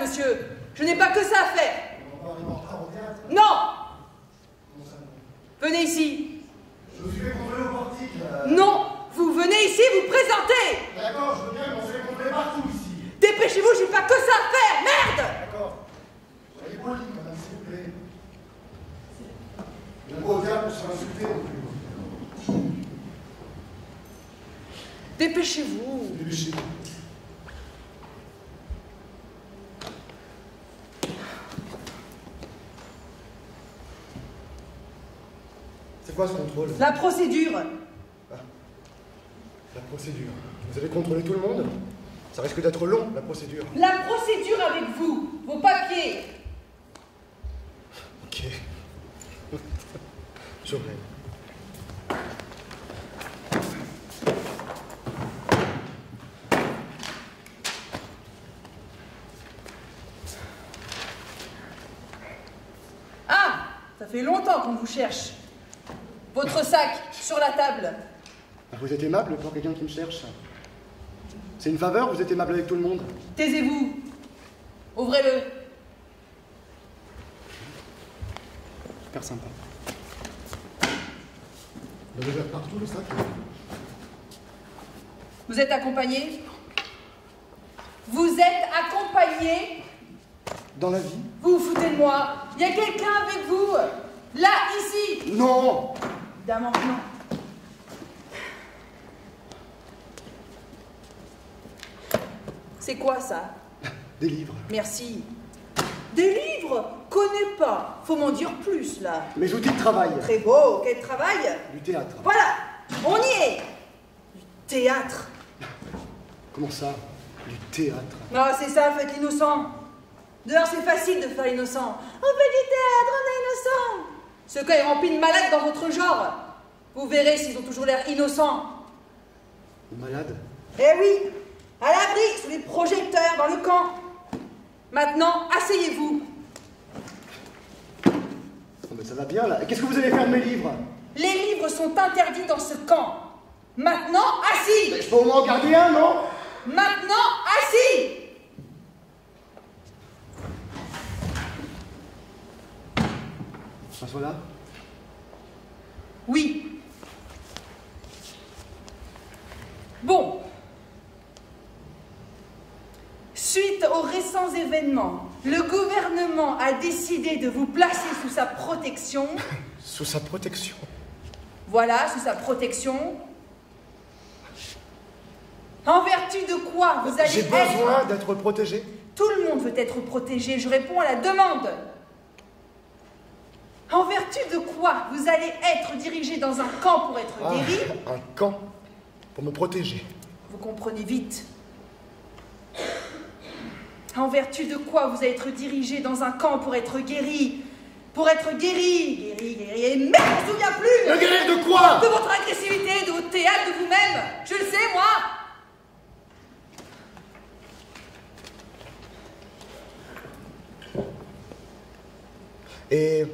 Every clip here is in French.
Monsieur, je n'ai pas que ça à faire. Non. Venez ici. Je vous ai contrôlé au portique. Non, vous venez ici, vous présentez. D'accord, je veux bien, mais on se fait contrôler partout ici. Dépêchez-vous, j'ai pas que ça à faire, merde. D'accord. Soyez poli, madame, s'il vous plaît. Je n'ai pas au théâtre pour se faire insulter non plus. Dépêchez-vous. Dépêchez-vous. C'est quoi ce contrôle? La procédure. Ah. La procédure. Vous avez contrôlé tout le monde? Ça risque d'être long, la procédure. La procédure avec vous, vos papiers. Ok. Je rêve. Ah, ça fait longtemps qu'on vous cherche. Votre sac, sur la table. Vous êtes aimable pour quelqu'un qui me cherche? C'est une faveur, vous êtes aimable avec tout le monde? Taisez-vous. Ouvrez-le. Super sympa. Vous avez ouvert partout le sac? Vous êtes accompagné? Vous êtes accompagné? Dans la vie? Vous vous foutez de moi? Il y a quelqu'un avec vous? Là, ici? Non! Évidemment que non. C'est quoi ça? Des livres. Merci. Des livres? Connais pas. Faut m'en dire plus, là. Mes outils de travail. Très beau. Quel travail? Du théâtre. Voilà. On y est. Du théâtre. Comment ça? Du théâtre. Non, c'est ça, faites l'innocent. Dehors, c'est facile de faire l'innocent. On fait du théâtre, on est innocent. Ce cas est rempli de malades dans votre genre. Vous verrez s'ils ont toujours l'air innocents. Malade? Eh oui, à l'abri, sous les projecteurs, dans le camp. Maintenant, asseyez-vous. Oh, mais ça va bien, là. Qu'est-ce que vous allez faire de mes livres? Les livres sont interdits dans ce camp. Maintenant, assis. Mais je peux au moins en garder un, non? Maintenant, assis. M'assois là? Oui. Bon. Suite aux récents événements, le gouvernement a décidé de vous placer sous sa protection. Sous sa protection? Voilà, sous sa protection. En vertu de quoi vous allez J'ai être... besoin d'être protégé? Tout le monde veut être protégé, je réponds à la demande. En vertu de quoi vous allez être dirigé dans un camp pour être guéri? Un camp pour me protéger. Vous comprenez vite. En vertu de quoi vous allez être dirigé dans un camp pour être guéri? Pour être guéri, guéri, et merde, je me souviens plus! Me guérir de quoi? De votre agressivité, de votre théâtre, de vous-même. Je le sais, moi. Et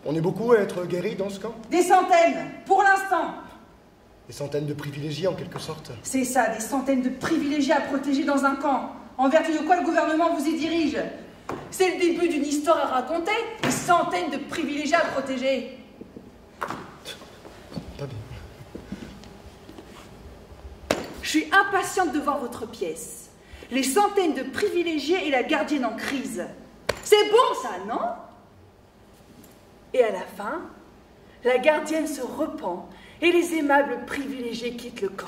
on est beaucoup à être guéris dans ce camp? Des centaines, pour l'instant. Des centaines de privilégiés en quelque sorte. C'est ça, des centaines de privilégiés à protéger dans un camp. En vertu de quoi le gouvernement vous y dirige? C'est le début d'une histoire à raconter. Des centaines de privilégiés à protéger. Pas bien. suis impatiente de voir votre pièce. Les centaines de privilégiés et la gardienne en crise. C'est bon ça, non? Et à la fin, la gardienne se repent et les aimables privilégiés quittent le camp.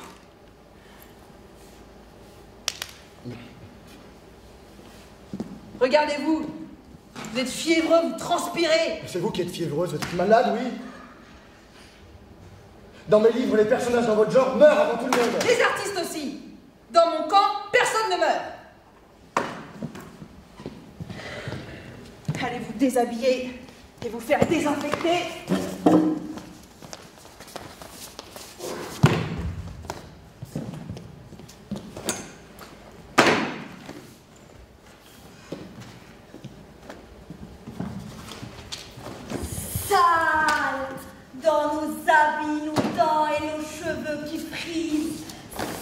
Regardez-vous, vous êtes fiévreux, vous transpirez. C'est vous qui êtes fiévreuse, vous êtes malade, oui. Dans mes livres, les personnages dans votre genre meurent avant tout le monde. Les artistes aussi. Dans mon camp, personne ne meurt. Allez vous déshabiller et vous faire désinfecter. Sale dans nos habits, nos dents et nos cheveux qui frisent.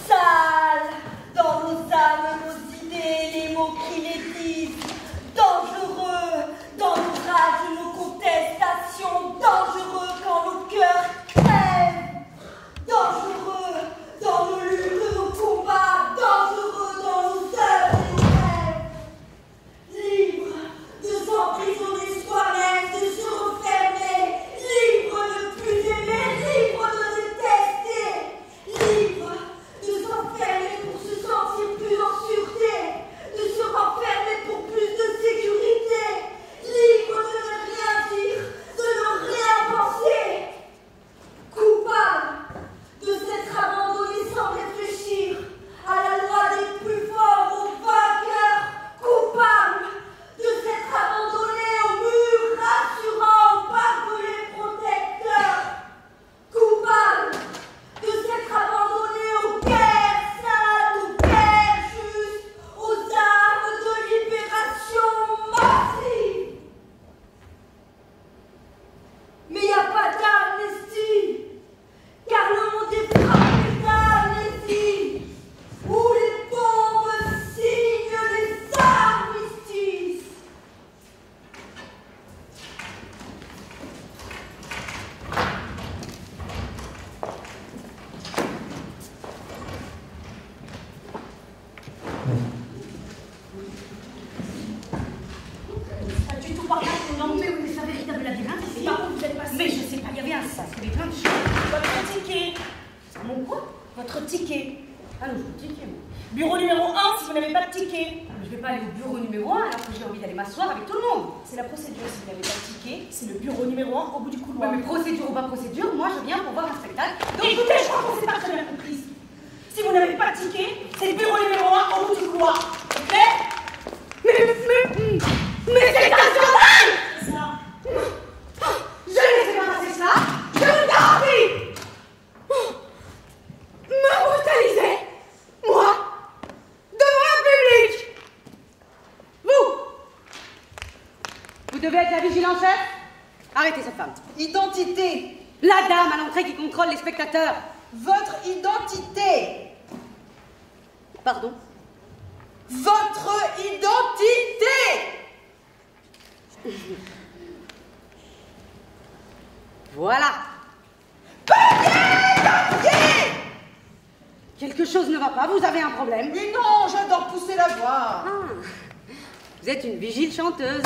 Sale dans nos âmes, nos idées, les mots qui les disent. Dangereux dans nos rages, nos contestations. Dangereux quand nos cœurs crèvent. Dangereux dans nos luttes, nos combats. Dangereux dans nos œuvres et nos rêves. Libre de s'emprisonner soi-même, de se refermer. Libre de plus aimer, libre de détester. Libre de s'enfermer pour se sentir plus en sûreté. De se renfermer pour plus de sécurité. Libre de ne rien dire, de ne rien penser. Coupable de s'être abandonné sans réfléchir à la loi des plus forts, aux vainqueurs. Coupable de s'être abandonné au mur rassurant, aux barbelés protecteurs. Coupable de s'être abandonné aux guerres saintes, aux guerres justes, aux armes de libération massive. Mais il n'y a pas d'amnistie, car le monde est frappé d'amnésie, où les bombes signent les armistices. Pas du tout par là, non, mais oui, c'est un véritable labyrinthe. C'est pas où vous êtes passé. Mais je sais pas, il y avait un sas, il y avait plein de choses. Votre ticket. Mon quoi? Votre ticket. Ah non, je ticket, moi. Bureau numéro 1 si vous n'avez pas de ticket. Mais je vais pas aller au bureau numéro 1 alors que j'ai envie d'aller m'asseoir avec tout le monde. C'est la procédure, si vous n'avez pas de ticket, c'est le bureau numéro 1 au bout du couloir. Ouais, mais procédure ou pas procédure, moi je viens pour voir un spectacle. Donc écoutez, je crois qu'on s'est pas très bien compris. Si vous n'avez pas de ticket, c'est le bureau numéro 1 au bout du couloir. Ok? Mais c'est un scandale! Ça. Je ne laisserai pas passer ça, je vous le garantis! Me brutaliser, moi, devant un public! Vous devez être la vigilante chef? Arrêtez cette femme. Identité. La dame à l'entrée qui contrôle les spectateurs. Votre identité. Pardon? Votre identité. Voilà. Papier. Quelque chose ne va pas, vous avez un problème. Mais non, j'adore pousser la voix. Ah, vous êtes une vigile chanteuse.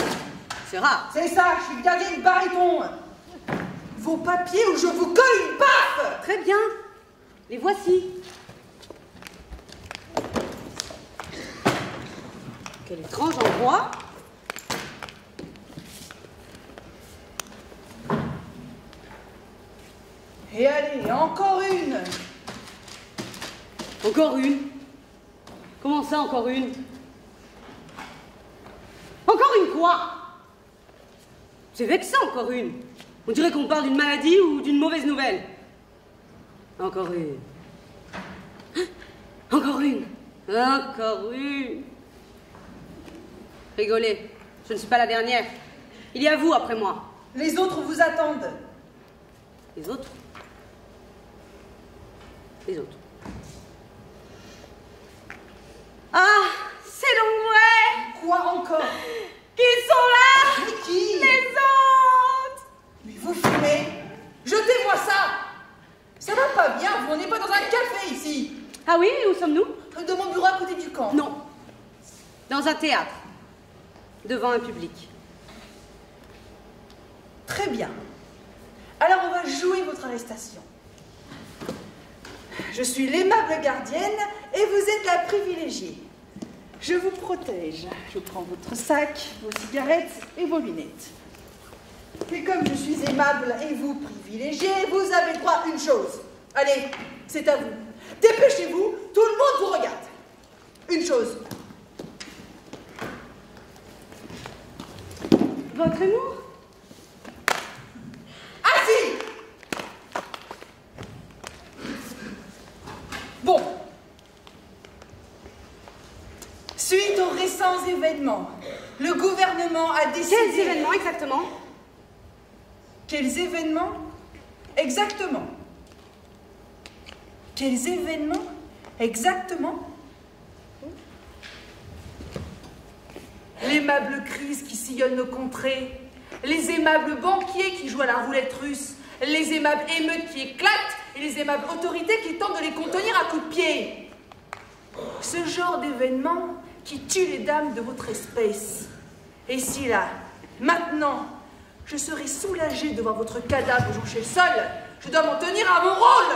C'est rare. C'est ça, je suis gardienne baryton. Vos papiers ou je vous colle une baffe. Très bien. Les voici. Quel étrange endroit. Et allez, encore une. Encore une. Comment ça, encore une? Encore une quoi? C'est vexant, encore une. On dirait qu'on parle d'une maladie ou d'une mauvaise nouvelle. Encore une. Encore une. Encore une. Rigolez. Je ne suis pas la dernière. Il y a vous après moi. Les autres vous attendent. Les autres? Les autres. Ah, c'est donc vrai! Quoi encore? Qu'ils sont là! Mais qui? Les autres! Mais vous fumez? Jetez-moi ça! Ça va pas bien, on n'est pas dans un café ici. Ah oui, et où sommes-nous? Dans mon bureau à côté du camp. Non. Dans un théâtre. Devant un public. Très bien. Alors on va jouer votre arrestation. Je suis l'aimable gardienne et vous êtes la privilégiée. Je vous protège. Je prends votre sac, vos cigarettes et vos lunettes. Et comme je suis aimable et vous privilégiée, vous avez droit à une chose. Allez, c'est à vous. Dépêchez-vous, tout le monde vous regarde. Une chose. Votre humour? Assis! Bon. Suite aux récents événements, le gouvernement a décidé... Quels événements exactement? Quels événements? Exactement. Quels événements? Exactement. L'aimable crise qui sillonne nos contrées, les aimables banquiers qui jouent à la roulette russe, les aimables émeutes qui éclatent et les aimables autorités qui tentent de les contenir à coups de pied. Ce genre d'événement qui tue les dames de votre espèce. Et si là, maintenant, je serai soulagée de voir votre cadavre joncher le sol, je dois m'en tenir à mon rôle.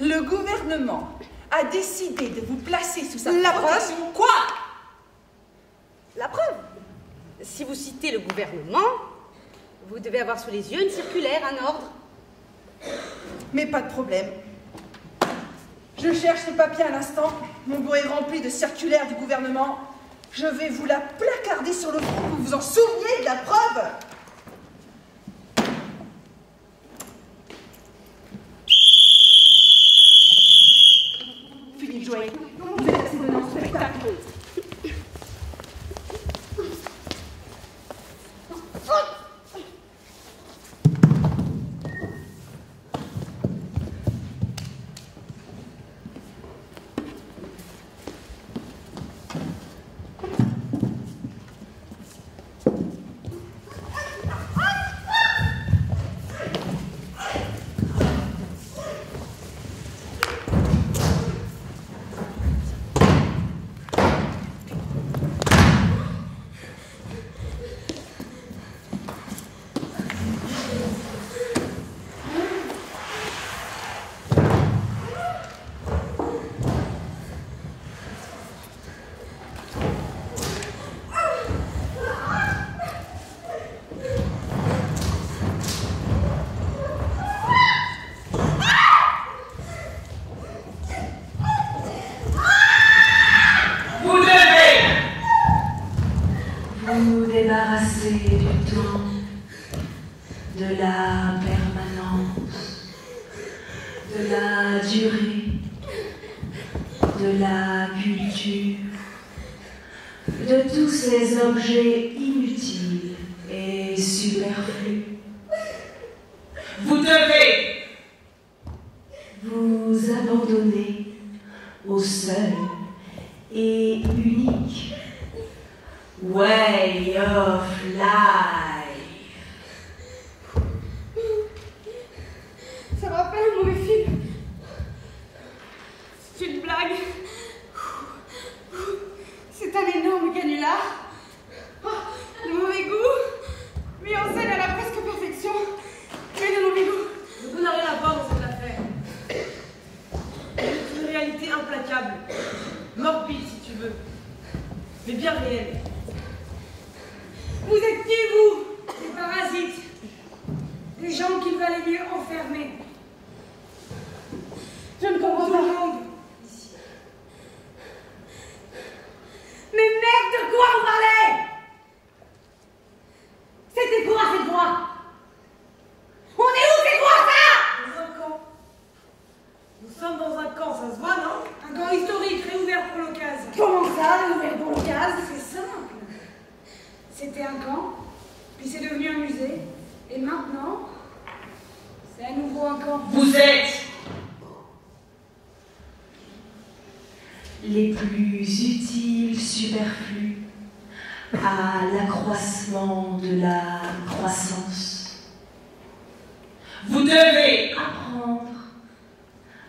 Le gouvernement a décidé de vous placer sous sa protection. Quoi? La preuve. Si vous citez le gouvernement, vous devez avoir sous les yeux une circulaire, un ordre. Mais pas de problème. Je cherche ce papier à l'instant. Mon bureau est rempli de circulaires du gouvernement. Je vais vous la placarder sur le front pour que vous vous en souveniez de la preuve. Fini de jouer. Vous êtes assez donnant en spectacle. Objets inutiles et superflus. Vous devez vous abandonner au seul et unique way of life. Ça me rappelle un mauvais film. C'est une blague. C'est un énorme canular. Oh, de mauvais goût, mis en scène à la presque perfection, mais de mauvais goût. Vous n'avez rien à voir dans cette affaire. C'est une réalité implacable, morbide si tu veux, mais bien réelle. Vous êtes qui, vous? Des parasites. Des gens qu'il valait mieux enfermer. Je ne comprends pas. Mais merde, de quoi on parlait? C'était quoi cette voix? On est où, c'est quoi ça? Dans un camp. Nous sommes dans un camp, ça se voit, non? Un camp historique réouvert pour l'occasion. Comment ça, réouvert pour l'occasion? C'est simple. C'était un camp, puis c'est devenu un musée, et maintenant, c'est à nouveau un camp. Vous êtes les plus utiles superflus à l'accroissement de la croissance. Vous devez Apprendre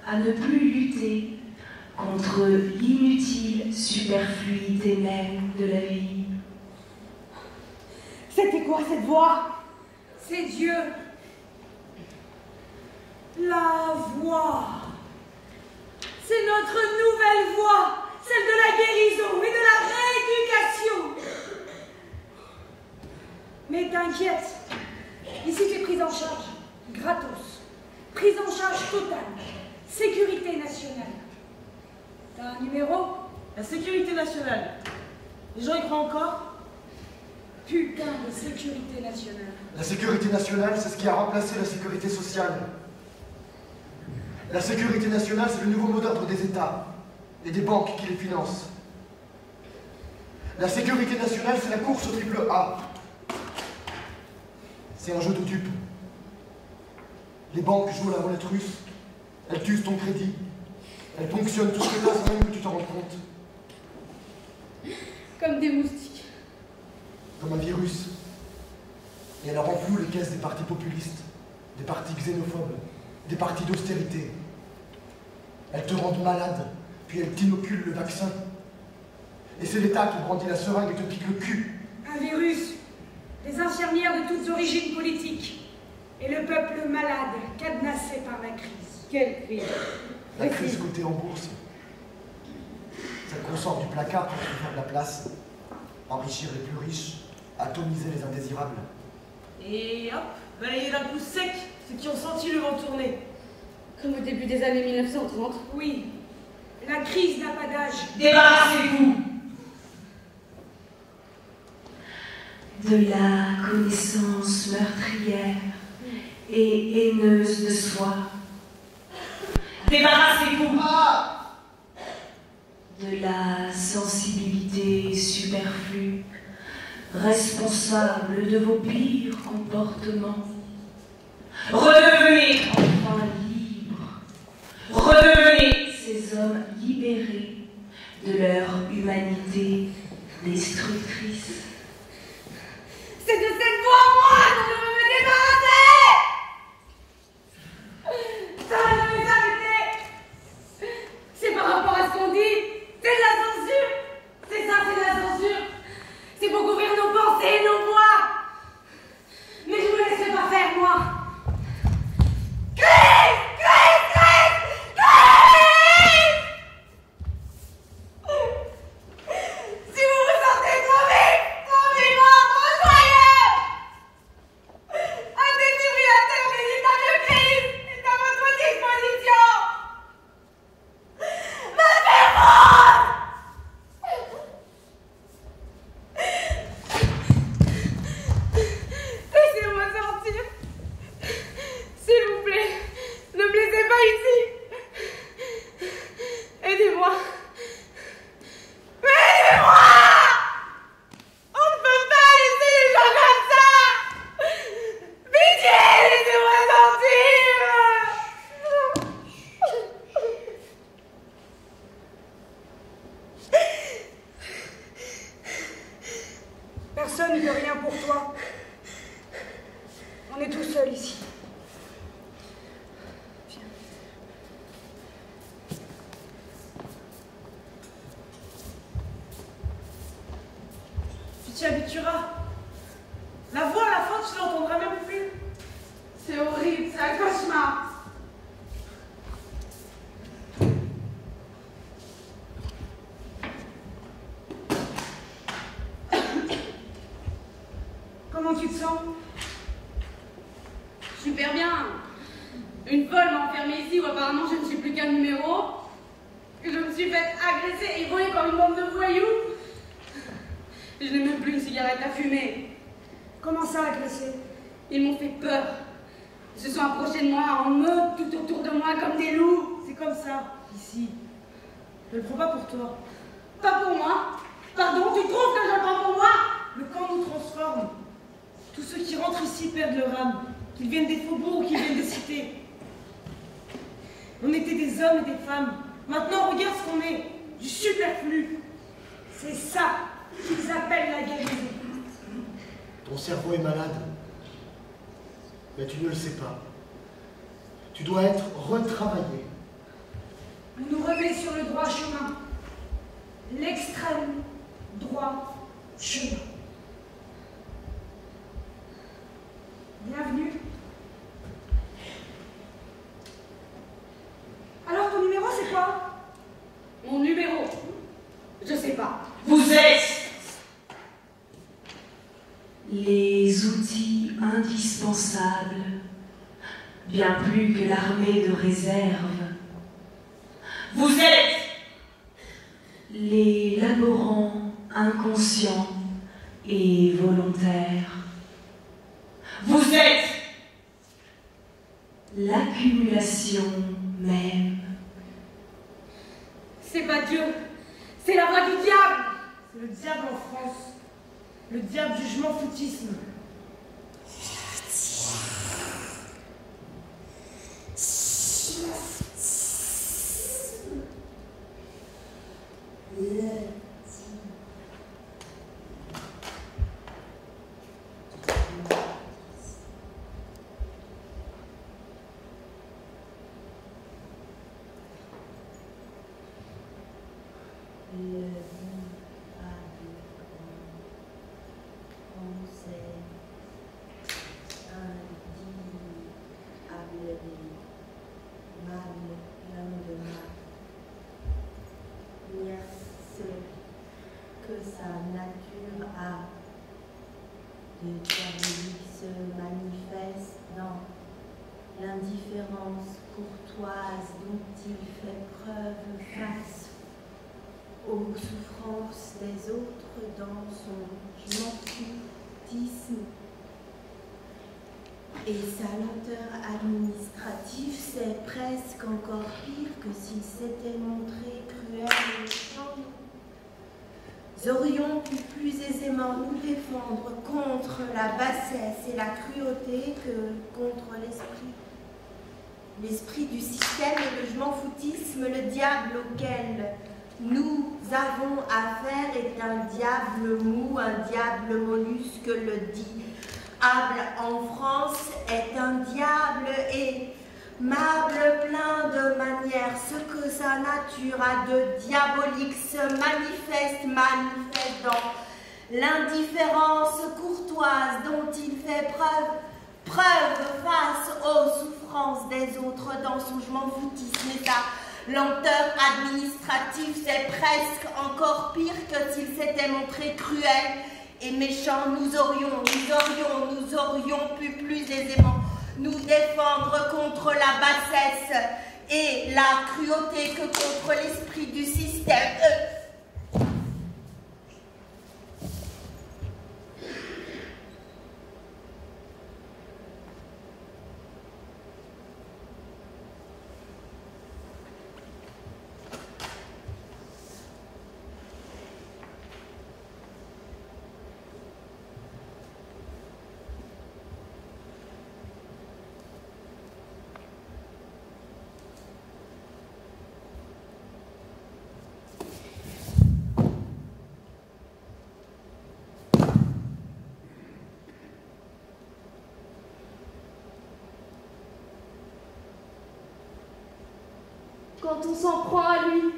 à ne plus lutter contre l'inutile superfluité même de la vie. C'était quoi cette voix? C'est Dieu. La voix. C'est notre nouvelle voie, celle de la guérison et de la rééducation. Mais t'inquiète, ici tu es prise en charge, gratos, prise en charge totale, sécurité nationale. T'as un numéro? La sécurité nationale. Les gens y croient encore? Putain de sécurité nationale. La sécurité nationale, c'est ce qui a remplacé la sécurité sociale. La sécurité nationale, c'est le nouveau mot d'ordre des États et des banques qui les financent. La sécurité nationale, c'est la course au triple A. C'est un jeu de dupes. Les banques jouent à la roulette russe. Elles t'usent ton crédit. Elles ponctionnent tout ce que tu as sans même que tu t'en rendes compte. Comme des moustiques. Comme un virus. Et elle rend flou les caisses des partis populistes, des partis xénophobes, des partis d'austérité. Elles te rendent malade, puis elles t'inoculent le vaccin. Et c'est l'État qui brandit la seringue et te pique le cul. Un virus, des infirmières de toutes origines politiques, et le peuple malade, cadenassé par la crise. Quelle crise? La crise cotée en bourse. Celle qu'on sort du placard pour se faire de la place, enrichir les plus riches, atomiser les indésirables. Et hop, balayer d'un coup sec ceux qui ont senti le vent tourner. Comme au début des années 1930. Oui, la crise n'a pas d'âge. débarrassez-vous. De la connaissance meurtrière et haineuse de soi. Débarrassez-vous. De la sensibilité superflue, responsable de vos pires comportements. Redevenez. Enfin libre, Redevenez. ces hommes libérés de leur humanité destructrice. C'est de cette voix, moi, dont je veux me débarrasser. Ça va jamais s'arrêter. C'est par rapport à ce qu'on dit. C'est de la censure. C'est ça, c'est de la censure. C'est pour couvrir nos pensées et nos voix. Mais je me laisserai pas faire, moi. Crise, crise, crise, crise. Si vous vous sentez trop vivant, trop joyeux, un défibrillateur des états de crise est à votre disposition. Laissez-moi sortir. S'il vous plaît, ne me laissez pas ici. Aidez-moi. Aidez-moi. On ne peut pas laisser les gens comme ça. Pitié, laissez-moi sortir. Personne ne veut rien pour toi. On est tout seul ici. Viens. Tu t'y habitueras. La voix à la fin, tu l'entendras même plus. C'est horrible, c'est un cauchemar. Comment tu te sens? Super bien. Une folle m'a enfermée ici où apparemment je ne suis plus qu'un numéro. Que je me suis faite agresser et voler par une bande de voyous. Je n'ai même plus une cigarette à fumer. Comment ça, agressé? Ils m'ont fait peur. Ils se sont approchés de moi en meute tout autour de moi comme des loups. C'est comme ça, ici. Ne le prends pas pour toi. Pas pour moi. Pardon, tu trouves que je le prends pour moi? Le camp nous transforme. Tous ceux qui rentrent ici perdent leur âme, qu'ils viennent des faubourgs ou qu'ils viennent des cités. On était des hommes et des femmes. Maintenant, regarde ce qu'on est. Du superflu. C'est ça, qu'ils appellent la guérison. Ton cerveau est malade, mais tu ne le sais pas. Tu dois être retravaillé. On nous remet sur le droit chemin. L'extrême droit chemin. Bienvenue. Alors ton numéro c'est quoi? Mon numéro? Je sais pas. Vous êtes Les outils indispensables, bien plus que l'armée de réserve. Vous êtes Les laborants inconscients et volontaires. Vous êtes L'accumulation même. C'est pas Dieu. C'est la voix du diable. C'est le diable en France. Le diable du je m'en foutisme. Que sa nature a de diabolique se manifeste dans l'indifférence courtoise dont il fait preuve face aux souffrances des autres dans son gentillisme et sa lenteur administrative, c'est presque encore pire que s'il s'était montré cruel et méchant. Nous aurions pu plus aisément nous défendre contre la bassesse et la cruauté que contre l'esprit. L'esprit du système et le je m'en foutisme, le diable auquel nous avons affaire est un diable mou, un diable mollusque, le diable en France est un diable aimable, plein de manières. Ce que sa nature a de diabolique se manifeste dans l'indifférence courtoise dont il fait preuve face aux souffrances des autres dans son je m'en foutisme et sa lenteur administrative. C'est presque encore pire que s'il s'était montré cruel et méchant. Nous aurions pu plus aisément nous défendre contre la bassesse et la cruauté que contre l'esprit du système. Quand on s'en prend à lui,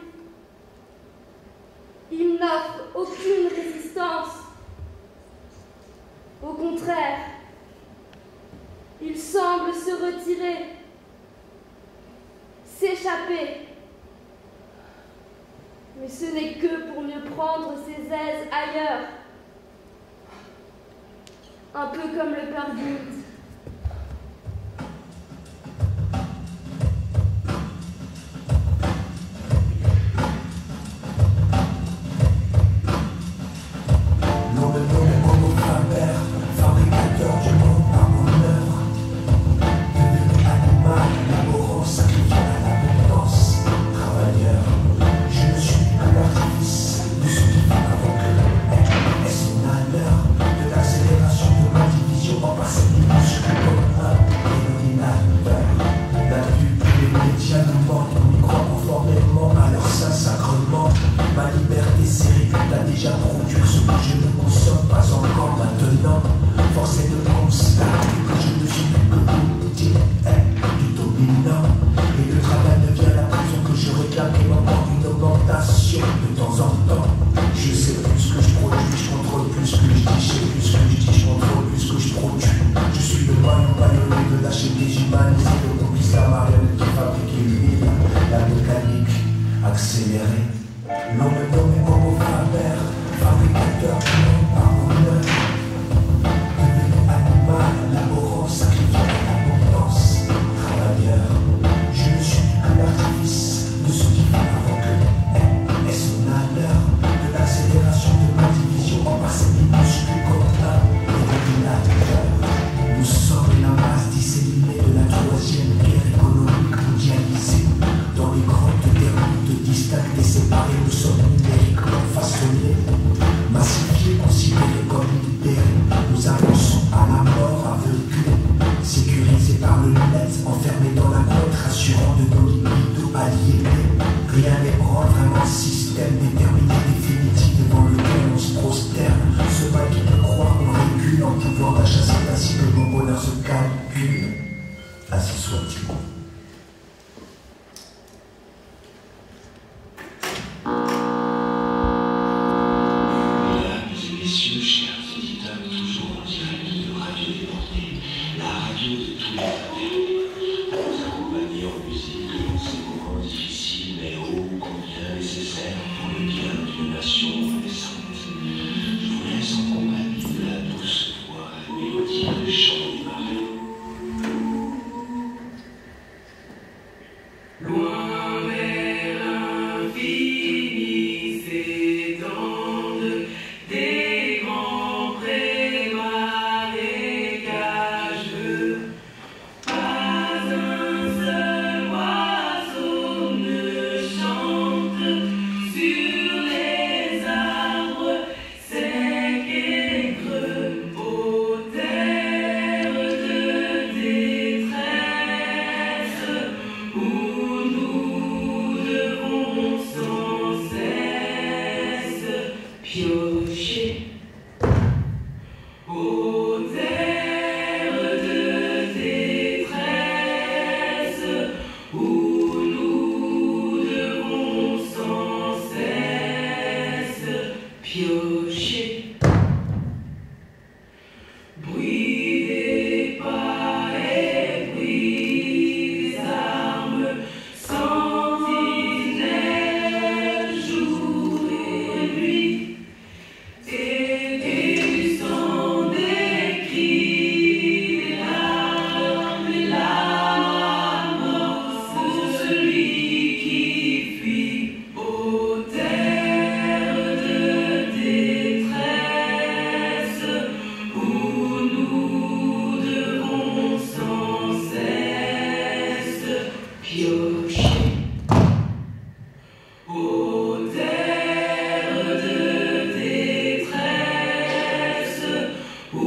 il n'offre aucune résistance. Au contraire, il semble se retirer, s'échapper. Mais ce n'est que pour mieux prendre ses aises ailleurs. Un peu comme le père Guild. Est-ce qu'on a l'heure de l'accélération de ma division en passant force est de constater que je ne suis plus que victime du dominant. Et le travail devient la prison que je réclame et m'entend une augmentation de temps en temps. Je sais plus ce que je produis, je contrôle plus ce que je dis, je sais plus ce que je dis, je contrôle plus ce que je produis. Je suis le maillon baïonné de la chaîne déshumanisée, le complice la marionnette qui fabrique l'huile, la mécanique accélérée. L'on me nomme Homo Faber, fabricateur du monde par honneur. Devenu animal, laborant, sacrifié à l'abondance. Travailleur, je ne suis que l'artifice de ce qui va avant que est-ce mon malheur de l'accélération de ma division en parcelles minuscules comme un ordinateur. Nous sommes la masse disséminée de la troisième guerre économique mondialisée. Dans les grottes termites distinctes et séparées, nous sommes numériquement façonnés, massifiés, considérés comme libérés. Nous avançons à la mort aveuglés, sécurisés par le net, enfermés dans la grotte, rassurant de nos libidos aliénés. Rien n'ébranle vraiment le système déterminé, définitif devant lequel on se prosterne. Ce mal qui peut croire qu'on régule en pouvoir d'achat, c'est ainsi que mon bonheur se calcule. Ainsi soit-il. Messieurs, chers auditeurs, toujours en direct de Radio Déportée, la radio de tous les intérêts. À vous accompagner en musique dans ces moments difficiles, mais ô combien nécessaires pour le bien d'une nation naissante. Je vous laisse en compagnie de la douce voix et mélodie de chant du marais. Loin vers l'infini s'étendent des grands prés marécageux. Pas un seul oiseau ne chante sur les arbres secs et creux. Aux terres de détresse où nous devons sans cesse piocher. Aux terres de détresse où nous devons sans cesse piocher. Bruit des pas et bruit des armes, sentinelles jour et nuit, et du sang des cris, des larmes et la mort pour celui qui fuit. Aux terres de détresse où nous devons sans cesse piocher. Aux terres de détresse où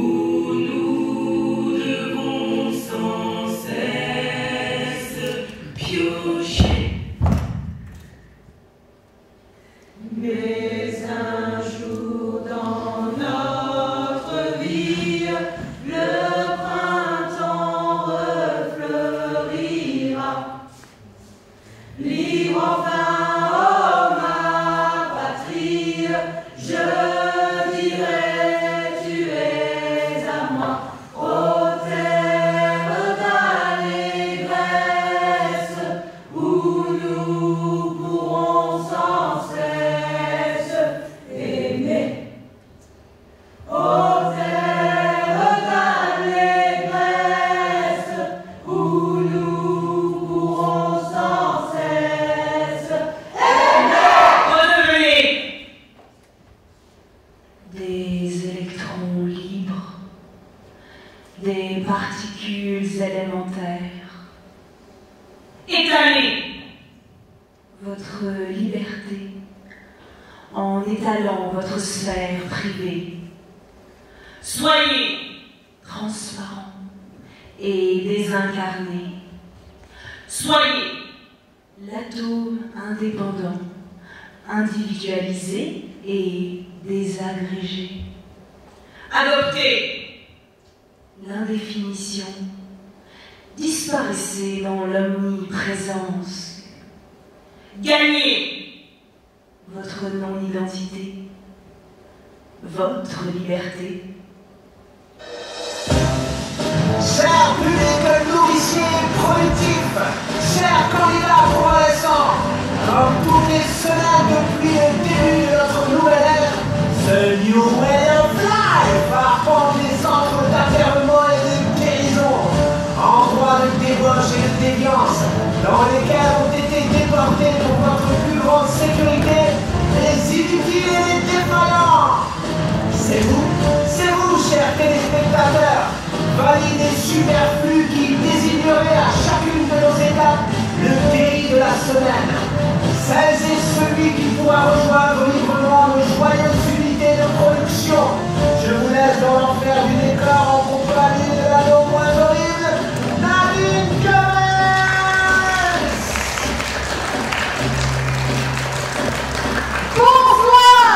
nous devons sans cesse piocher. Mais un jour dans notre vie, le printemps refleurira. Libre enfin, oh ma patrie, je dirai tu es à moi. Aux terres d'allégresse où nous pourrons sans cesse aimer. Aux terres d'allégresse où nous pourrons sans cesse aimer. Des électrons libres, des particules élémentaires. Étalez Votre liberté en étalant votre sphère privée, soyez transparent et désincarné, soyez l'atome indépendant, individualisé et désagrégé. adoptez l'indéfinition, disparaissez dans l'omniprésence. Gagnez votre non-identité, votre liberté. Cher public nourricier productif, chers candidats progressants, comme tous les semaines depuis le début de notre nouvelle ère, ce New Way of Life arpente les centres d'internement et de guérison, endroits de débauche et de déviance, dans lesquels ont été déportés pour votre plus grande sécurité les inutiles et les défaillants. C'est vous, chers téléspectateurs, valides et superflus qui désigneraient à chacune de nos étapes le pays de la semaine. Celles et celui qui pourra rejoindre librement nos joyeuses unités de production. Je vous laisse dans l'enfer du décor en compagnie de la non moins horrible Nadine Gomez. Bonsoir.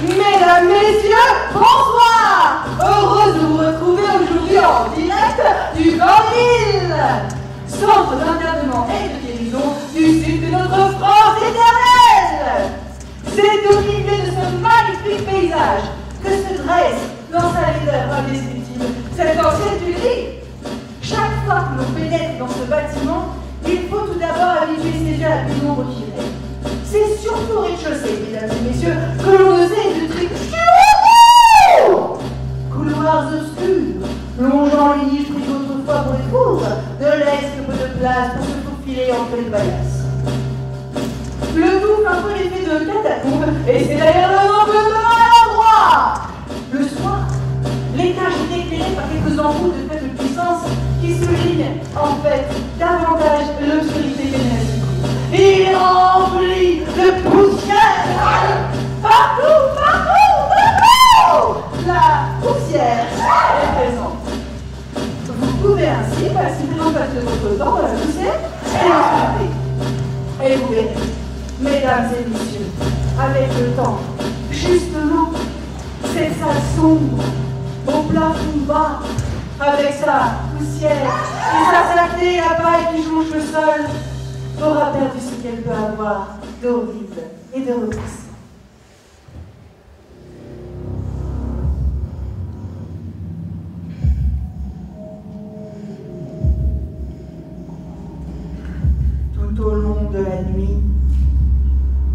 Mesdames, messieurs, bonsoir! Heureuse de vous retrouver aujourd'hui en direct du Grand-Île, centre d'internement et de guérison du sud de notre France éternelle. C'est au milieu de ce magnifique paysage que se dresse dans sa laideur indescriptible cette ancienne tuilerie. Chaque fois que l'on pénètre dans ce bâtiment, il faut tout d'abord habituer ses yeux à la pénombre qui règne. C'est surtout au rez-de-chaussée, mesdames et messieurs, que l'on ne sait de tricoter. Couloirs obscurs, longeant les niches prises autrefois pour les pauvres, ne laissent que peu de place pour se faufiler en pleine baillasse. Le tout fait un peu l'effet de catacombe, et c'est d'ailleurs le nom que l'on donne à l'endroit. Le soir, l'étage est éclairé par quelques ampoules de faible puissance qui soulignent, en fait, davantage l'obscurité qu'elle il est rempli de poussière. Partout, partout, partout. La poussière est présente. Vous pouvez ainsi passer un passe de votre temps dans la poussière et l'obscurité. Et vous verrez, mesdames et messieurs, avec le temps, justement, cette salle sombre, au plafond bas, avec sa poussière et sa saleté, la paille qui jonche le sol, aura perdu ce qu'elle peut avoir d'horrible et de repoussant. Tout au long de la nuit,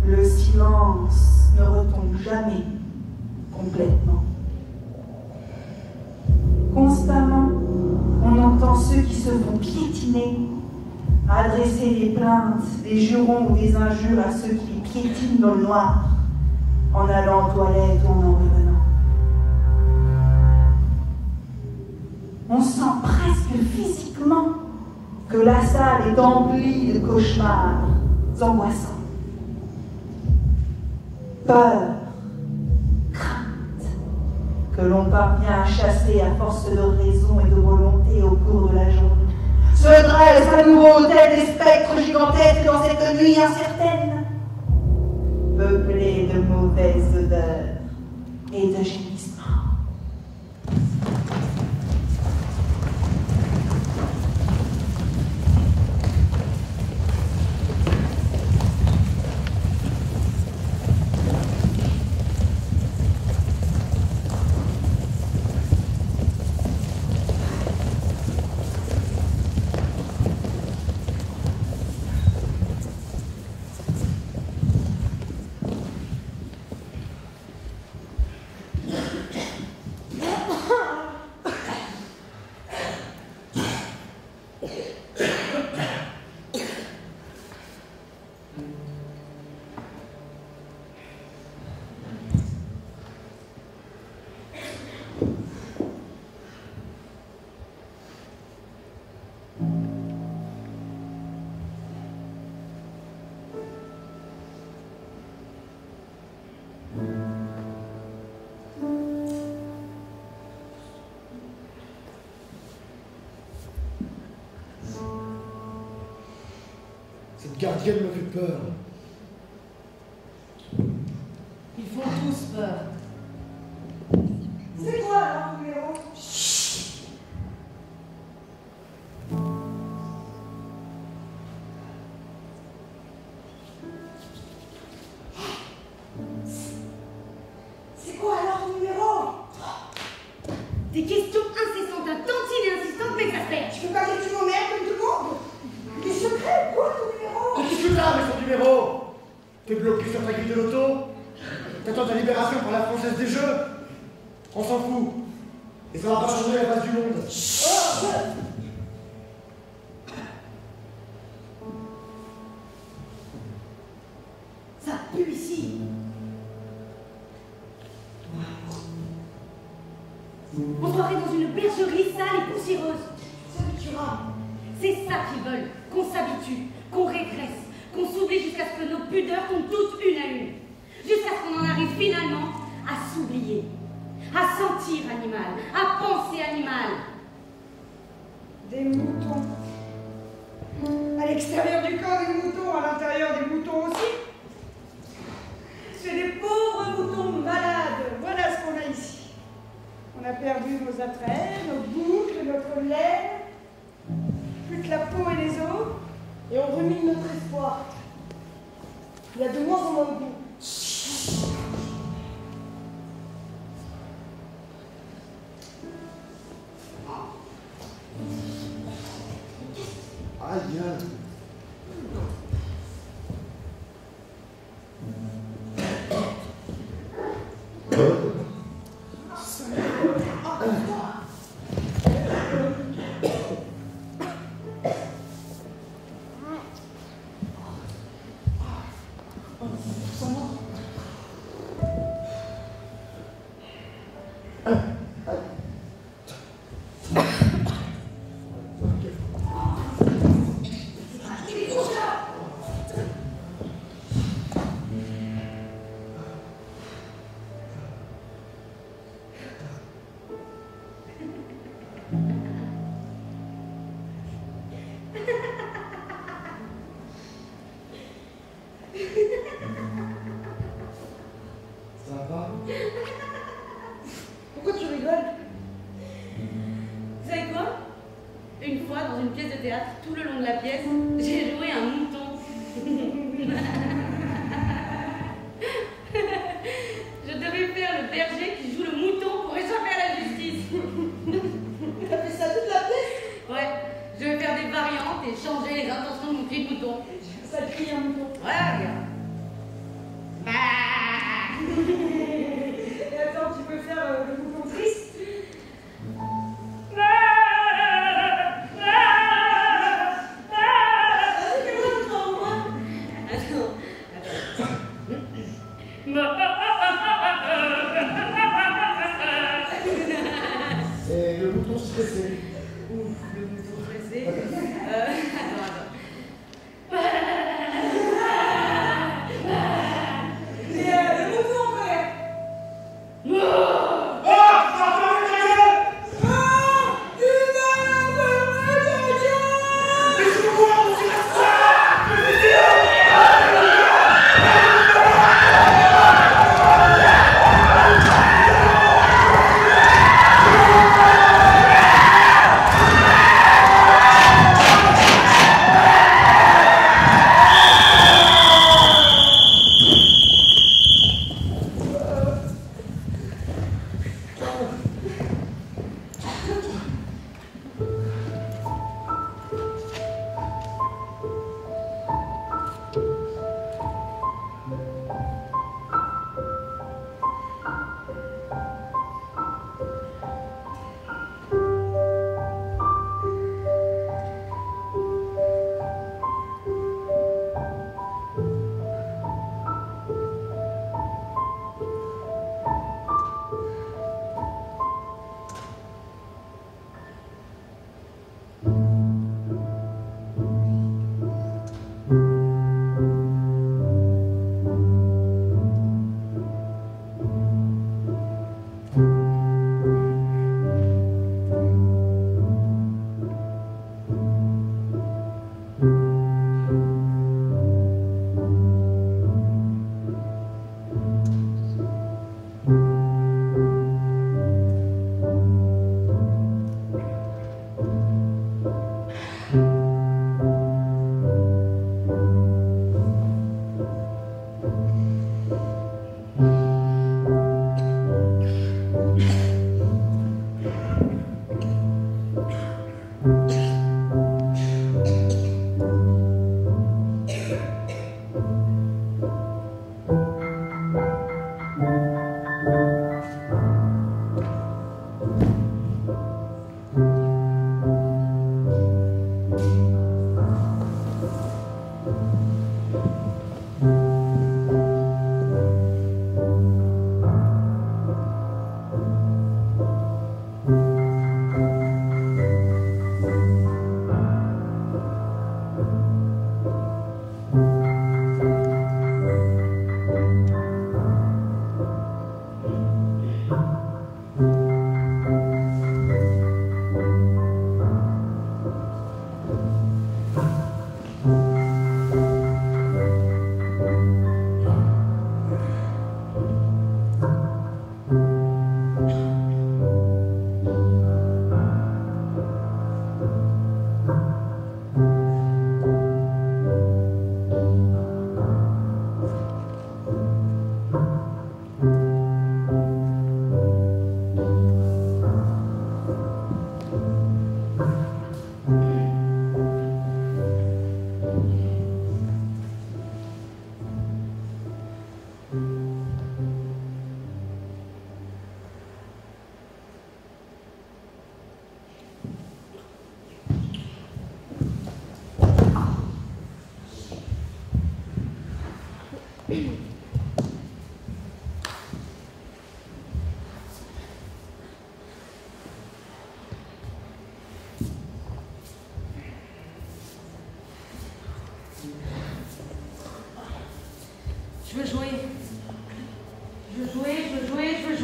le silence ne retombe jamais complètement. Constamment, on entend ceux qui se font piétiner adresser des plaintes, des jurons ou des injures à ceux qui piétinent dans le noir, en allant aux toilettes ou en revenant. On sent presque physiquement que la salle est emplie de cauchemars angoissants. Peur, crainte, que l'on parvient à chasser à force de raison et de volonté au cours de la journée. Se dresse à nouveau tel des spectres gigantesques dans cette nuit incertaine, peuplée de mauvaises odeurs et de gémissements. Cette gardienne me fait peur. Ils font tous peur. C'est quoi alors, numéro? C'est quoi alors, numéro? Des questions incessantes, attentives et insistantes m'exaspèrent. Tu peux pas dire que tu m'emmerdes comme tout le monde? Des secrets, quoi, ton numéro? Qu'est-ce que tu as avec son numéro? T'es bloqué sur ta grille de loto? T'attends ta libération par la Française des Jeux? On s'en fout. Et ça va pas changer la face du monde. Ça pue ici. On se croirait dans une bergerie sale et poussiéreuse. C'est ça qu'ils veulent, qu'on s'habitue, qu'on régresse, qu'on s'oublie jusqu'à ce que nos pudeurs tombent toutes une à une. Jusqu'à ce qu'on en arrive finalement à s'oublier, à sentir animal, à penser animal. Des moutons. À l'extérieur du corps des moutons, à l'intérieur des moutons aussi. C'est des pauvres moutons malades. Voilà ce qu'on a ici. On a perdu nos attraits, nos boucles, notre laine, plus que la peau et les os, et on rumine notre espoir. Il y a de moins en moins de goût. Aïe. Ça va? Pourquoi tu rigoles? Vous savez quoi? Une fois, dans une pièce de théâtre, tout le long de la pièce, j'ai joué un mouton. Je devais faire le berger qui joue le mouton pour échapper à la justice. T'as fait ça toute la pièce? Ouais, je vais faire des variantes et changer les intentions de mon cri de mouton. Ça crie un mouton. Ouais, regarde. Et attends, tu peux faire le mouton triste? Et le bouton stressé. Ouf, le mouton stressé. Et le mouton en colère? Ah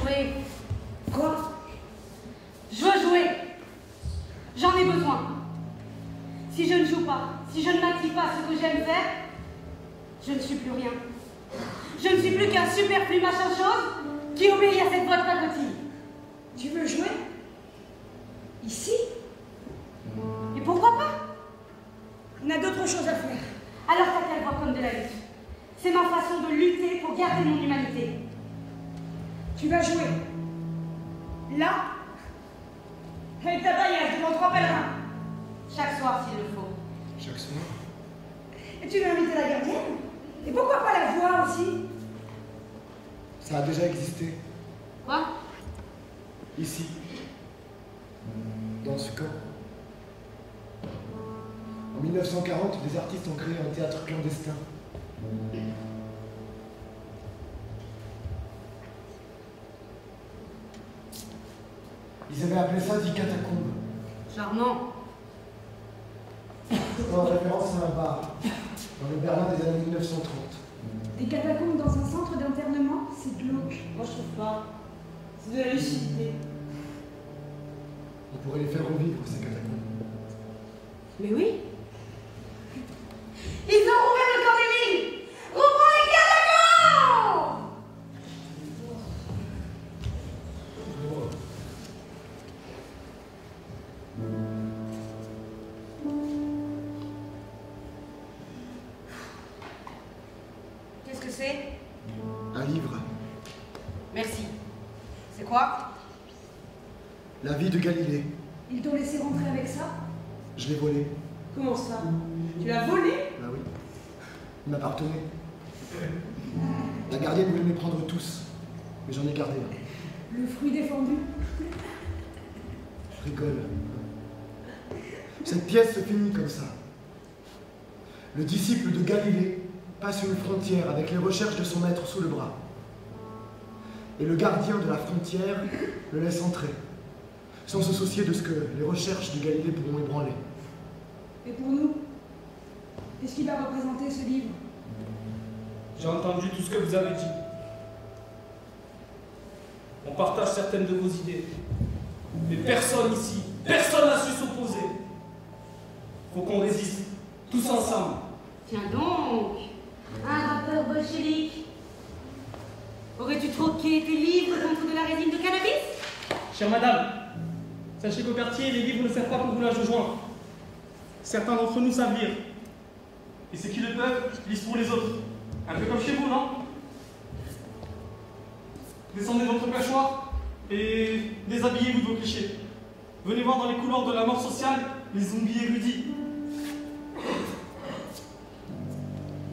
jouer. Quoi? Je veux jouer. J'en ai besoin. Si je ne joue pas, si je ne m'active pas à ce que j'aime faire, je ne suis plus rien. Je ne suis plus qu'un superflu machin-chose qui obéit à cette voix de pacotille. Tu veux jouer? Ici? Et pourquoi pas? On a d'autres choses à faire. Alors t'as qu'à le voir comme de la lutte. C'est ma façon de lutter pour garder mon humanité. Tu vas jouer. Là? Avec ta baillage devant 3 pèlerins. Chaque soir s'il le faut. Chaque soir? Et tu veux inviter la gardienne? Et pourquoi pas la voix aussi? Ça a déjà existé. Quoi? Ici. Dans ce camp. En 1940, des artistes ont créé un théâtre clandestin. Ils avaient appelé ça des catacombes. Charmant. En référence à un bar, dans le Berlin des années 1930. Des catacombes dans un centre d'internement, c'est glauque. Moi, je trouve pas. C'est de la lucidité. On pourrait les faire revivre, ces catacombes. Mais oui. Ils ont rouvert le camp des mines! Rouvrons les catacombes! Qu'est-ce que c'est? Un livre. Merci. C'est quoi? La vie de Galilée. Ils t'ont laissé rentrer avec ça? Je l'ai volé. Comment ça? Tu l'as volé? Ah oui. Il m'appartenait. La gardienne voulait me prendre tous, mais j'en ai gardé un. Le fruit défendu? Rigole. Cette pièce se finit comme ça. Le disciple de Galilée passe une frontière avec les recherches de son maître sous le bras. Et le gardien de la frontière le laisse entrer, sans se soucier de ce que les recherches de Galilée pourront ébranler. Et pour nous? Qu'est-ce qu'il va représenter, ce livre? J'ai entendu tout ce que vous avez dit. On partage certaines de vos idées. Mais personne ici, personne n'a su s'opposer. Faut qu'on résiste, tous ensemble. Tiens donc, un rappeur bolchevique. Aurais-tu troqué tes livres contre de la résine de cannabis? Chère madame, sachez qu'au quartier, les livres ne servent pas pour roulage de joint. Certains d'entre nous savent lire. Et ceux qui le peuvent, lisent pour les autres. Un peu comme chez vous, non? Descendez de votre cachoir et déshabillez-vous de vos clichés. Venez voir dans les couloirs de la mort sociale les zombies érudits.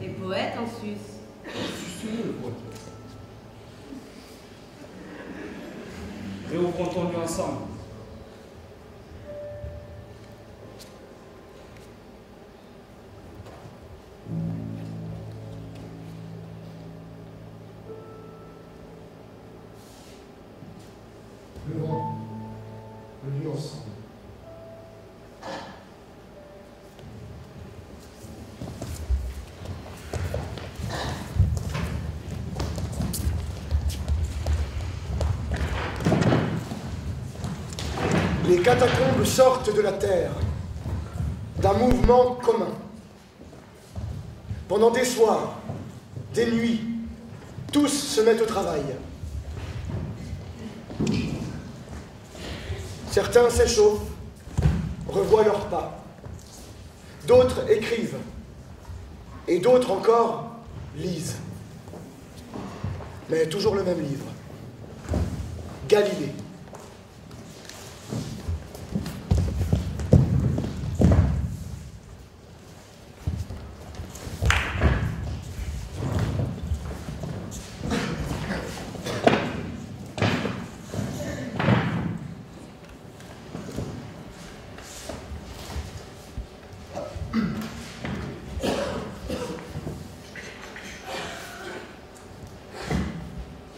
Les poètes en Suisse. Réouvrons-nous ensemble. Levons le lieu ensemble. Les catacombes sortent de la terre, d'un mouvement commun. Pendant des soirs, des nuits, tous se mettent au travail. Certains s'échauffent, revoient leurs pas. D'autres écrivent. Et d'autres encore lisent. Mais toujours le même livre. Galilée.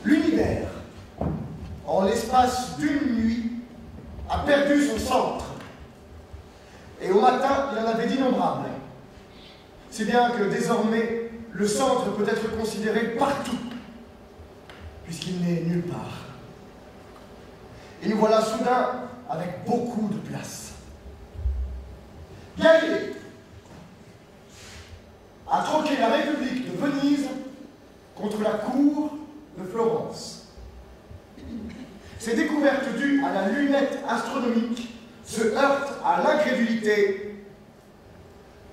L'univers, en l'espace d'une nuit, a perdu son centre. Et au matin, il y en avait d'innombrables. Si bien que désormais, le centre peut être considéré partout, puisqu'il n'est nulle part. Et nous voilà soudain avec beaucoup de place. Galilée a troqué la République de Venise contre la cour de Florence. Ces découvertes dues à la lunette astronomique se heurtent à l'incrédulité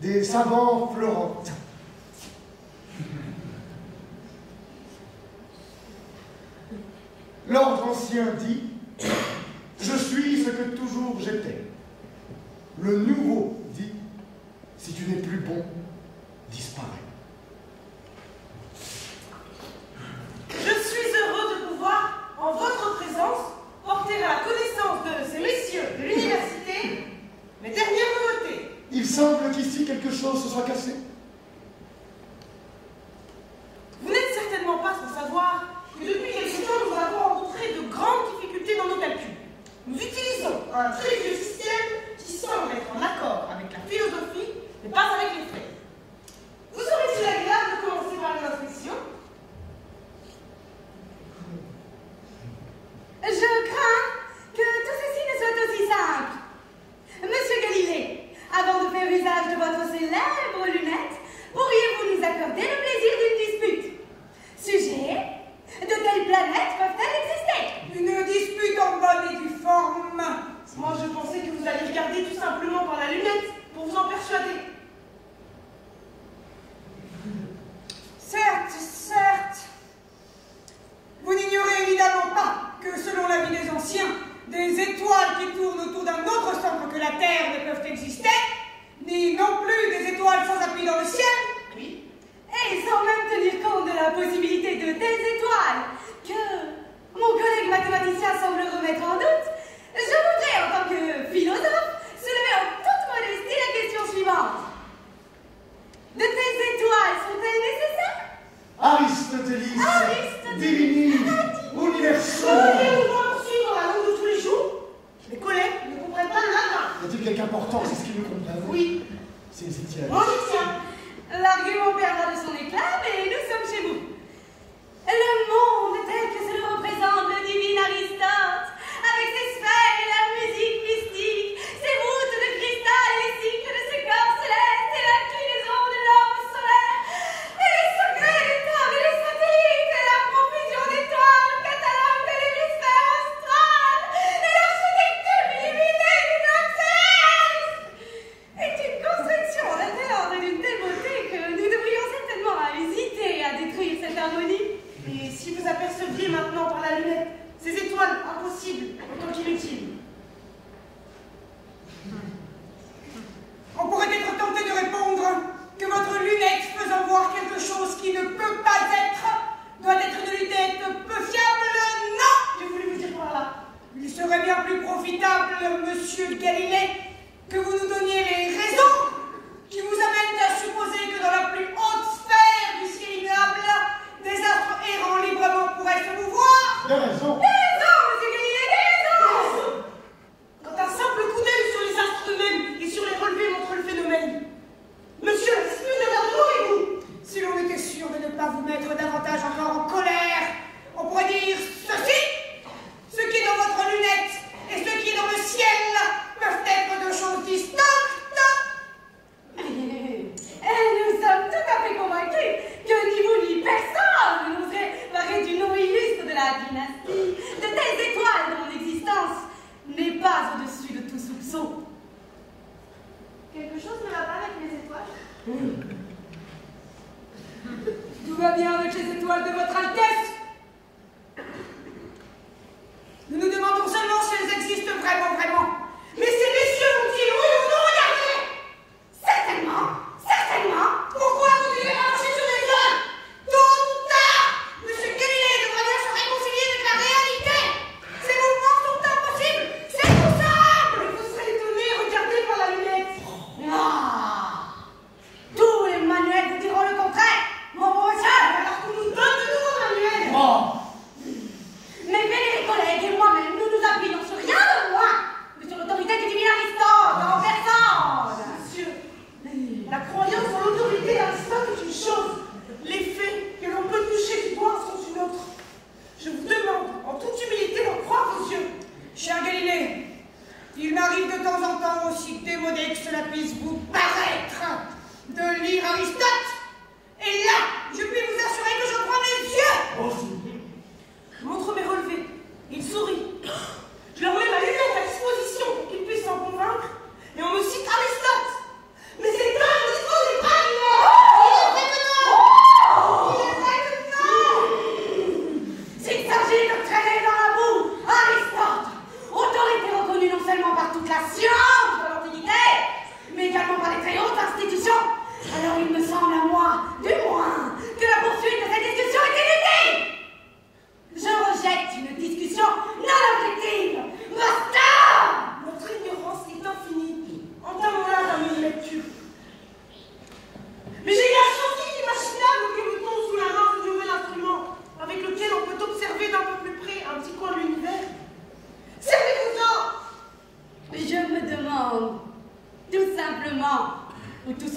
des savants florentins. L'ordre ancien dit « Je suis ce que toujours j'étais ». Le nouveau dit « Si tu n'es plus bon, disparais ». Je suis heureux de pouvoir, en votre présence, porter à la connaissance de ces messieurs de l'université mes dernières nouveautés. Il semble qu'ici quelque chose se soit cassé. Vous n'êtes certainement pas sans savoir que depuis quelque temps, nous avons rencontré de grandes difficultés dans nos calculs. Nous utilisons un très vieux système qui semble être en accord avec la philosophie, mais pas avec les faits. Vous serait-il agréable de commencer par les inspections? Je crains que tout ceci ne soit aussi simple. Monsieur Galilée, avant de faire usage de votre célèbre lunette, pourriez-vous nous accorder le plaisir d'une dispute? Sujet: de quelles planètes peuvent-elles exister? Une dispute en bonne et due forme. Moi, je pensais que vous alliez regarder tout simplement par la lunette pour vous en persuader. Certes, certes. Vous n'ignorez évidemment pas que selon l'avis des anciens, des étoiles qui tournent autour d'un autre centre que la Terre ne peuvent exister, ni non plus des étoiles sans appui dans le ciel. Oui. Et sans même tenir compte de la possibilité de des étoiles que mon collègue mathématicien semble remettre en doute, je voudrais, en tant que philosophe, soulever en toute modestie la question suivante. De telles étoiles sont-elles nécessaires? Aristotélis, Divini, Universum. Pourriez-vous poursuivre la langue de tous les jours? Mes collègues ne comprennent pas nada. Y a-t-il quelqu'un important? C'est ce qu'ils ne comprennent pas. Oui. C'est Étienne. Moi, j'y tiens. L'argument perdra de son éclat, mais nous sommes chez vous. Le monde tel que se le représente le divin Aristote, avec ses sphères et leur musique mystique, ses voûtes de cristal et les cycles de ses corps célestes et l'inclinaison de l'orbe solaire, et les secrets des tables et les satellites, et la profusion d'étoiles catalogue de l'hémisphère austral, et l'architecture illuminée du globe céleste, est une construction d'un tel ordre et d'une telle beauté que nous devrions certainement hésiter à détruire cette harmonie. Et si vous aperceviez maintenant par la lunette ces étoiles impossibles autant qu'inutiles? On pourrait être tenté de répondre que votre lunette faisant voir quelque chose qui ne peut pas être, doit être une lunette peu fiable. Non! J'ai voulu vous dire par là. Il serait bien plus profitable, monsieur Galilée, que vous nous donniez les raisons qui vous amènent à supposer que dans la plus haute sphère du ciel immuable, des astres errants librement pourraient se mouvoir. Des raisons. Des raisons, monsieur Galilée, des raisons. Quand un simple coup d'œil sur les astres eux-mêmes et sur les relevés montre le phénomène. Monsieur, nous regardons Si l'on était sûr de ne pas vous mettre davantage encore en colère, on pourrait dire ceci. Ce qui est dans votre lunette et ce qui est dans le ciel peuvent être deux choses distinctes.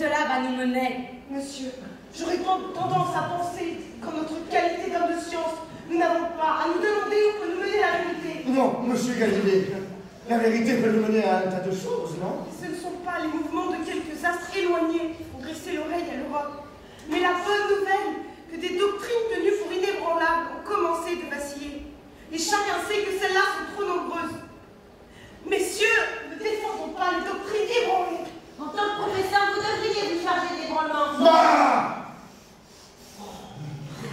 cela va nous mener. Monsieur, j'aurais tendance à penser qu'en notre qualité d'homme de science, nous n'avons pas à nous demander où peut nous mener la vérité. Non, monsieur Galilée, la vérité peut nous mener à un tas de choses, non? Ce ne sont pas les mouvements de quelques astres éloignés qui font dresser l'oreille à l'Europe, mais la bonne nouvelle que des doctrines tenues pour inébranlables ont commencé de vaciller. Et chacun sait que celles-là sont trop nombreuses. Messieurs, ne défendons pas les doctrines ébranlées. En tant que professeur, vous devriez vous charger d'ébranlement.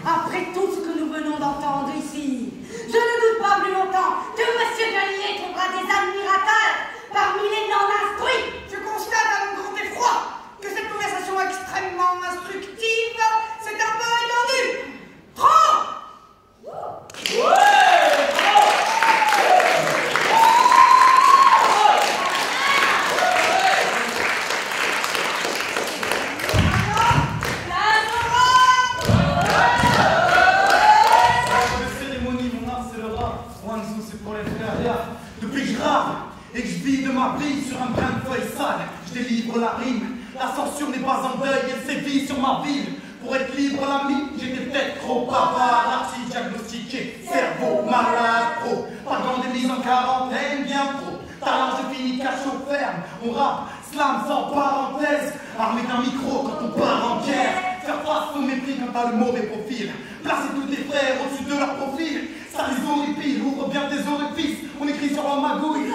Après tout ce que nous venons d'entendre ici, je ne doute pas plus longtemps que M. Galilée trouvera des admirateurs parmi les non-instruits. Je constate à mon grand effroi que cette conversation extrêmement instructive s'est un peu étendue. Trop! Depuis que je rappe et que je vis de ma vie sur un brin de feuille sale, je délivre la rime. La censure n'est pas en deuil, elle sévit sur ma ville. Pour être libre, l'ami, j'étais peut-être trop bavard, archi diagnostiqué, cerveau malade, trop. Pardon des mises en quarantaine, bien trop. Talent, je finis cachot ferme. On rappe, slam sans parenthèse. Armé d'un micro quand on part en guerre. Faire face au mépris quand t'as le mauvais profil. Placer tous tes frères au-dessus de leur profil. Ça les horripile, ouvre bien tes orifices. On écrit sur la magouille.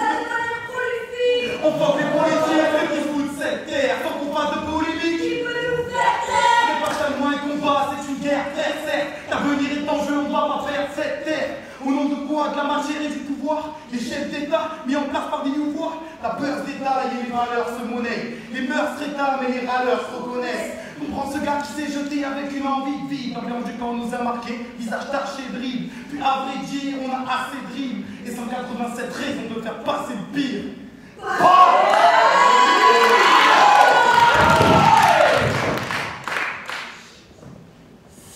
On forme les politiques, ceux qui foutent cette terre. Sans qu'on fasse de polémique. Qui peut nous faire taire? Ce n'est pas seulement un combat, c'est une guerre, frère, certes. L'avenir est en jeu, on doit pas faire cette terre. Au nom de quoi? De la machine et du pouvoir. Les chefs d'État mis en place par des nouveaux. La peur d'État et les valeurs se monnaient. Les mœurs se rétament et les râleurs se reconnaissent. On prend ce gars qui s'est jeté avec une envie de vivre. L'ambiance du camp nous a marqué, visage taché de rimes. Puis à vrai dire, on a assez de rimes. Et 187 raisons de faire passer le pire.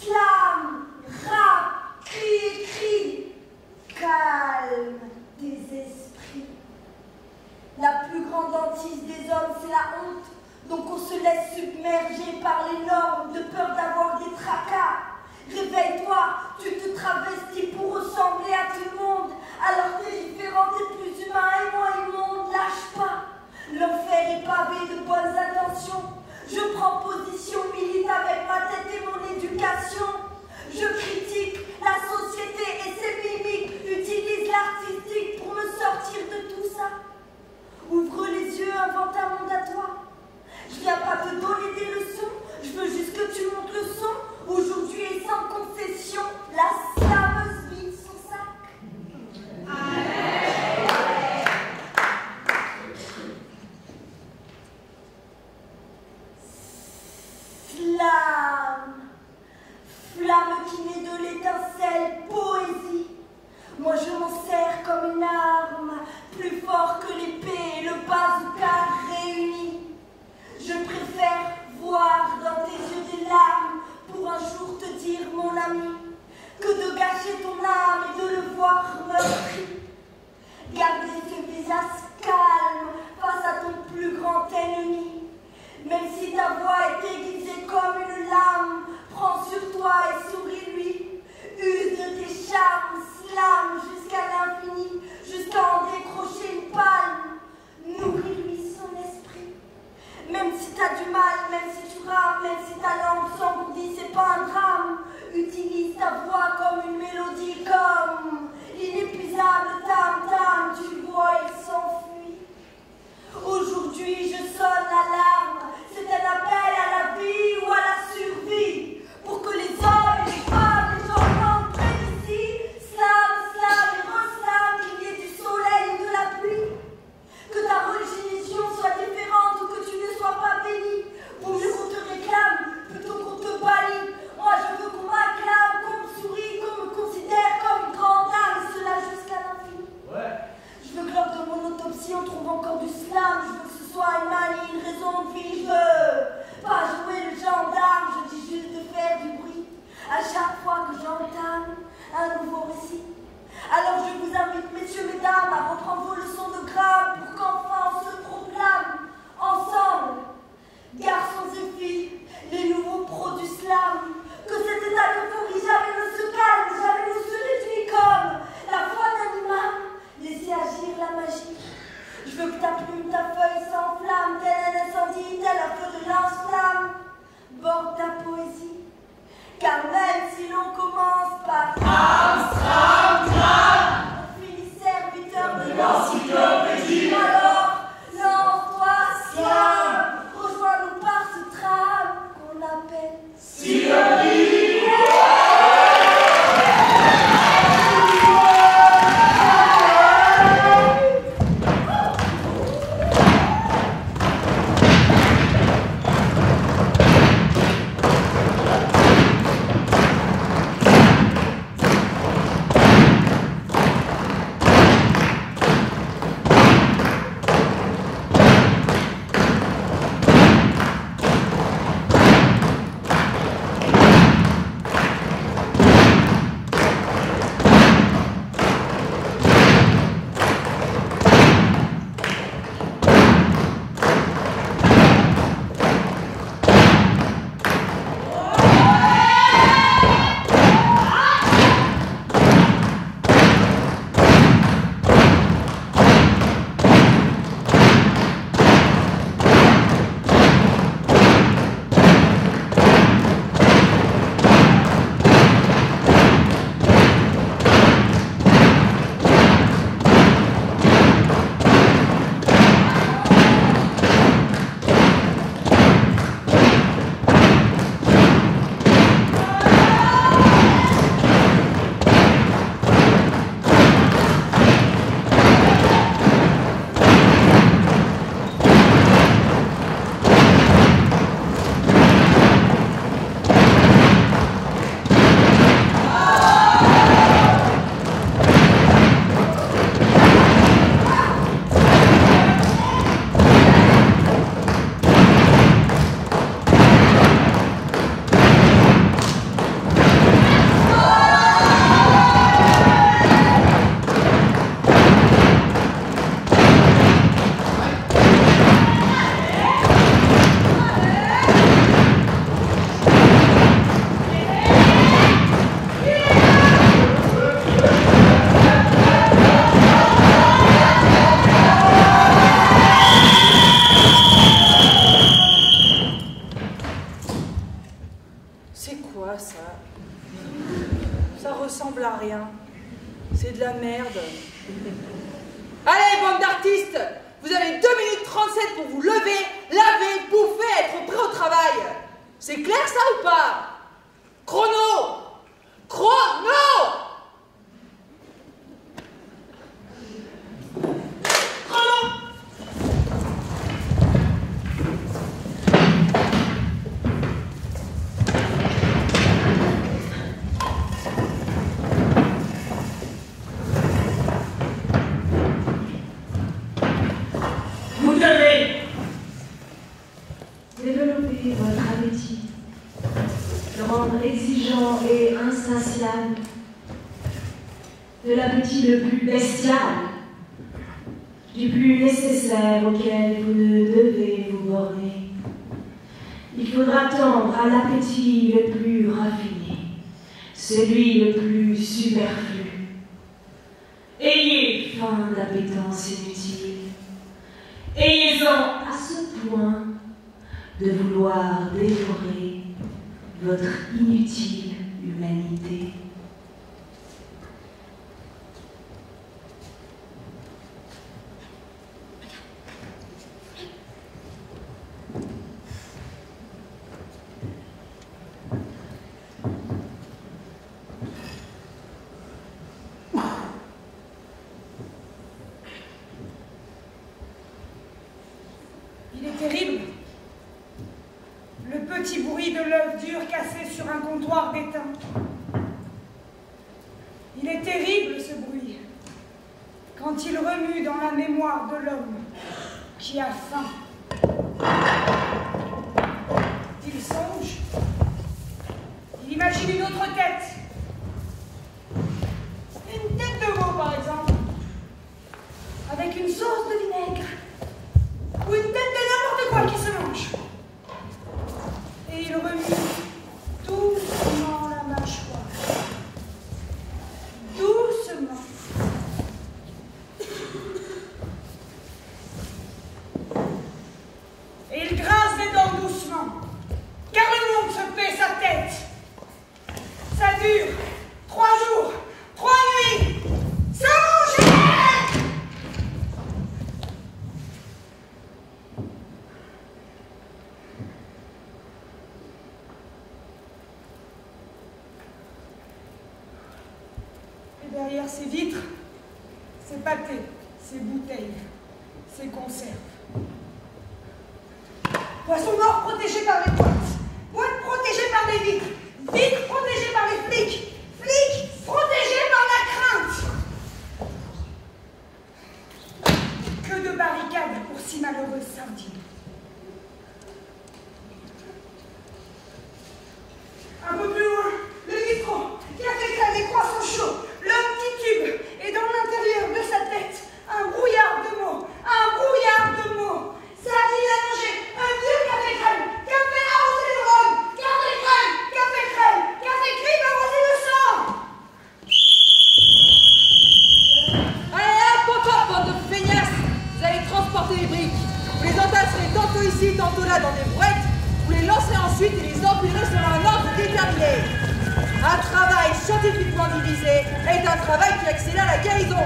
Slam, rap, cri, calme des esprits. La plus grande hantise des hommes, c'est la honte. Donc on se laisse submerger par les normes de peur d'avoir des tracas. Réveille-toi, tu te travestis pour ressembler à tout le monde. Alors t'es différent, t'es plus humain et moins immonde, lâche pas. L'enfer est pavé de bonnes intentions. Je prends position, milite avec ma tête et mon éducation. Je critique la société et ses mimiques, utilise l'artistique pour me sortir de tout ça. Ouvre les yeux, invente un monde à toi. Je viens pas te donner des leçons, je veux juste que tu montes le son. Aujourd'hui et sans concession, la slameuse vide son sac. Allez, bande d'artistes, vous avez 2 minutes 37 pour vous lever, laver, bouffer, être prêt au travail. C'est clair ça ou pas? Chrono! Chrono! Chrono! Vous devez développer votre appétit, le rendre exigeant et insatiable, de l'appétit le plus bestial, du plus nécessaire auquel vous ne devez vous borner. Il faudra tendre à l'appétit le plus raffiné, celui le plus superflu. Ayez faim d'appétence inutile, ayez-en à ce point de vouloir dévorer votre inutile humanité. Il est terrible. Le petit bruit de l'œuf dur cassé sur un comptoir d'étain. Il est terrible ce bruit, quand il remue dans la mémoire de l'homme qui a faim. Il songe, il imagine une autre tête. Une tête de veau par exemple, avec une sauce de vinaigre, ou une tête de n'importe quoi qui se mange. Et il remue doucement la mâchoire. Doucement. Et il grince des dents doucement. Car le monde se paie sa tête. Ça dure 3 jours, 3 nuits. Sans manger! Derrière ces vitres, ces pâtés, ces bouteilles, ces conserves. Poissons morts protégés par les boîtes, boîtes protégées par les vitres, vitres protégées par les flics, flics protégés par la crainte. Que de barricades pour si malheureuses sardines. Un peu plus loin, le bistrot, café crème, les croissants chauds. L'homme qui tube, et dans l'intérieur de sa tête, un brouillard de mots, Sardines à manger, un vieux café crème, café arrosé de rhum, café crème arrosé de sang. Allez hop, hop, hop, bande de feignasses. Vous allez transporter les briques. Vous les entasserez tantôt ici, tantôt là dans des brouettes. Vous les lancerez ensuite et les empilerez selon un ordre déterminé. Un travail scientifiquement divisé est un travail qui accélère la guérison.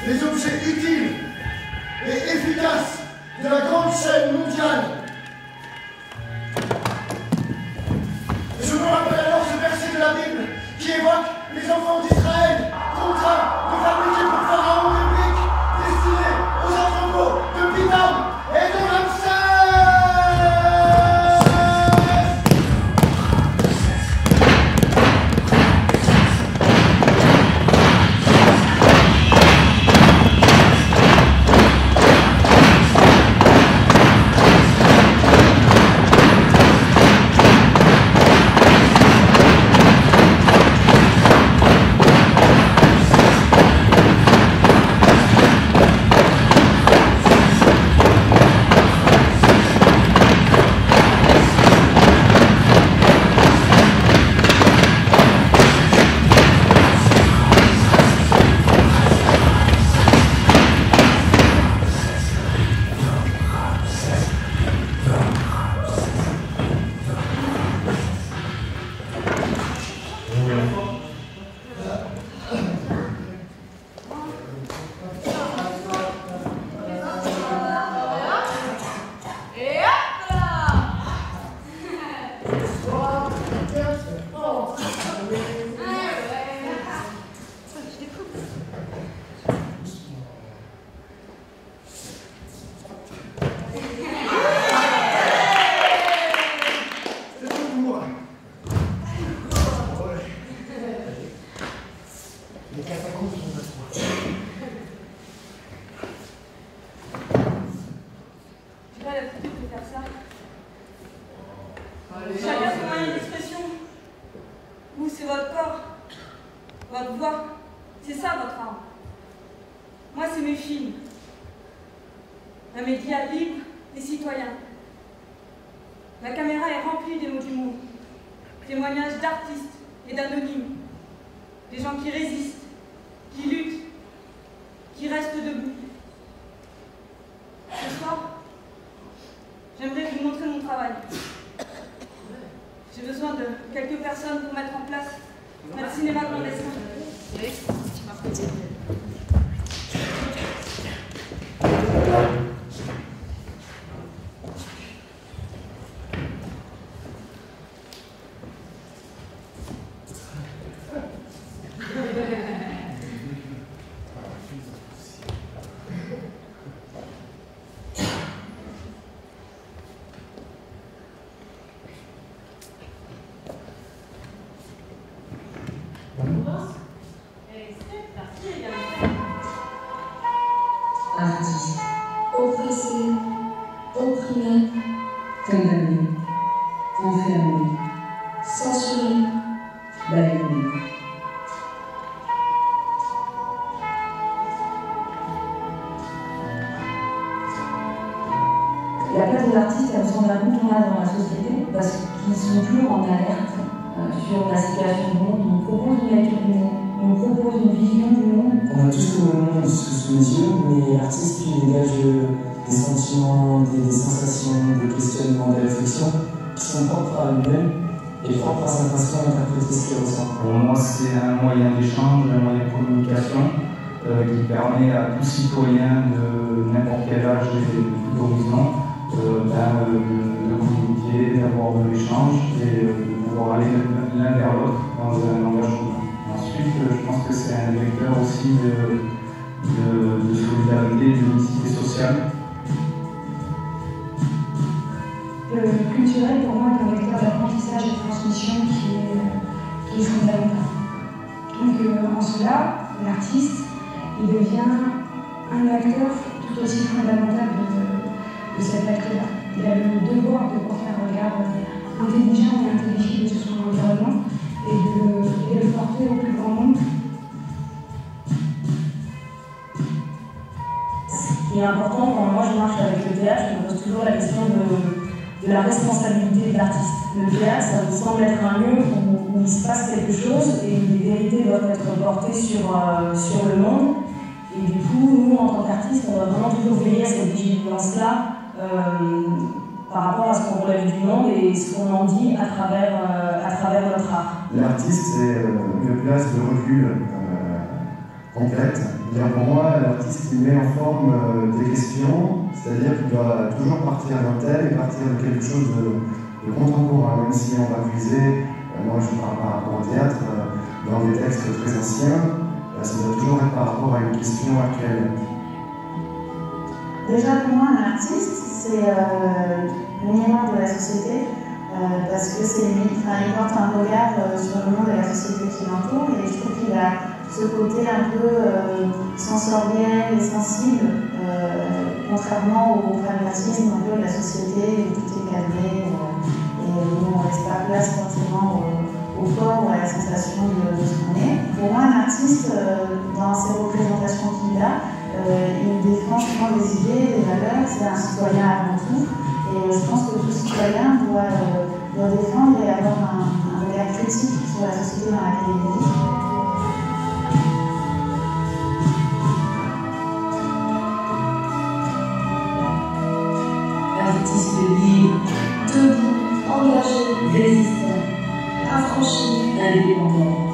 les objets utiles et efficaces de la grande chaîne mondiale. Et je me rappelle alors ce verset de la Bible qui évoque les enfants d'Israël contraints de fabriquer pour Pharaon des briques films. Un média libre et citoyen. La caméra est remplie des mots d'humour, témoignages d'artistes et d'anonymes, des gens qui résistent, qui luttent, qui restent debout. Ce soir, j'aimerais vous montrer mon travail. J'ai besoin de quelques personnes pour mettre en place un cinéma clandestin. Artiste, oppressé, opprimé, condamné, enfermé, censuré, baïonné. La place de l'artiste, elle ressemble à un incontournable dans la société parce qu'ils sont toujours en alerte sur la situation du monde. Ils nous proposent une lecture du monde, ils nous proposent une vision du monde. On a tous le monde sous les yeux, mais l'artiste qui dégage des sentiments, des sensations, des questionnements, des réflexions qui sont propres à lui-même et propres à sa façon d'interpréter ce qu'il ressent. Pour moi, c'est un moyen d'échange, un moyen de communication qui permet à tout citoyen de n'importe quel âge et de tout horizon de communiquer, d'avoir de l'échange et de pouvoir aller l'un vers l'autre dans un engagement. Ensuite, je pense que c'est un vecteur aussi de solidarité, d'unicité sociale. Le culturel, pour moi, est un vecteur d'apprentissage et de transmission qui est fondamental. Donc, en cela, l'artiste, il devient un acteur tout aussi fondamental de cet acte-là. Il a le devoir de porter un regard intelligent et intelligible sur son environnement et de le porter au plus grand nombre. Ce qui est important, quand moi je marche avec le théâtre, je me pose toujours la question de la responsabilité de l'artiste. Le théâtre, ça me semble être un lieu où il se passe quelque chose et les vérités doivent être portées sur le monde. Et du coup, nous, en tant qu'artistes, on doit vraiment toujours veiller à cette vigilance-là par rapport à ce qu'on relève du monde et ce qu'on en dit à travers notre art. L'artiste, c'est une place de recul concrète. Pour moi, l'artiste il met en forme des questions, c'est-à-dire qu'il doit toujours partir d'un thème et partir de quelque chose de contemporain, même si on va puiser, moi je parle par rapport au théâtre, dans des textes très anciens, ça doit toujours être par rapport à une question actuelle. Déjà pour moi, un artiste, c'est le miroir de la société, parce que il porte un regard sur le monde et la société qui l'entoure, et je trouve qu'il a ce côté un peu sensoriel et sensible, contrairement au pragmatisme un peu de la société où tout est cadré et où on ne laisse pas place forcément au corps ou à la sensation de ce qu'on est. Pour moi, un artiste, dans ses représentations qu'il a, il défend souvent des idées, des valeurs, c'est un citoyen avant tout. Et je pense que tout citoyen doit défendre et avoir un regard critique sur la société dans laquelle il vit. Artiste libre, debout, engagé, résistant, affranchi, indépendant.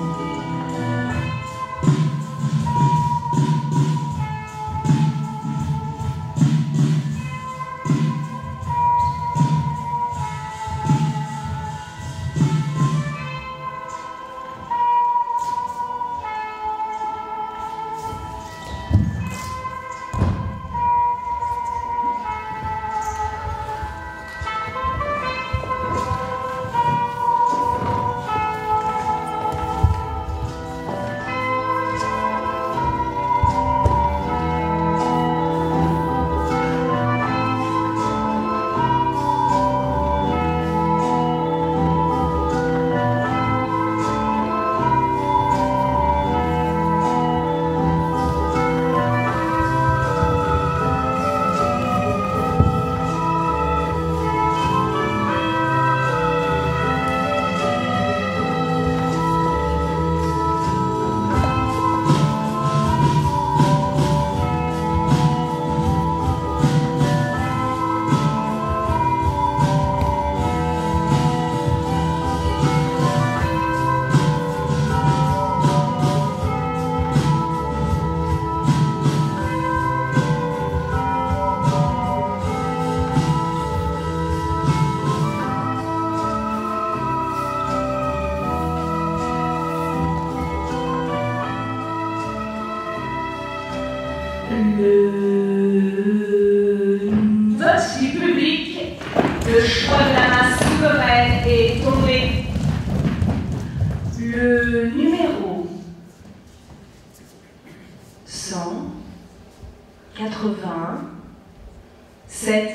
7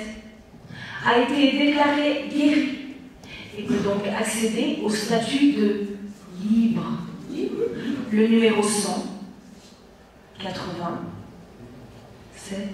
a été déclaré guéri et peut donc accéder au statut de libre. Le numéro 187.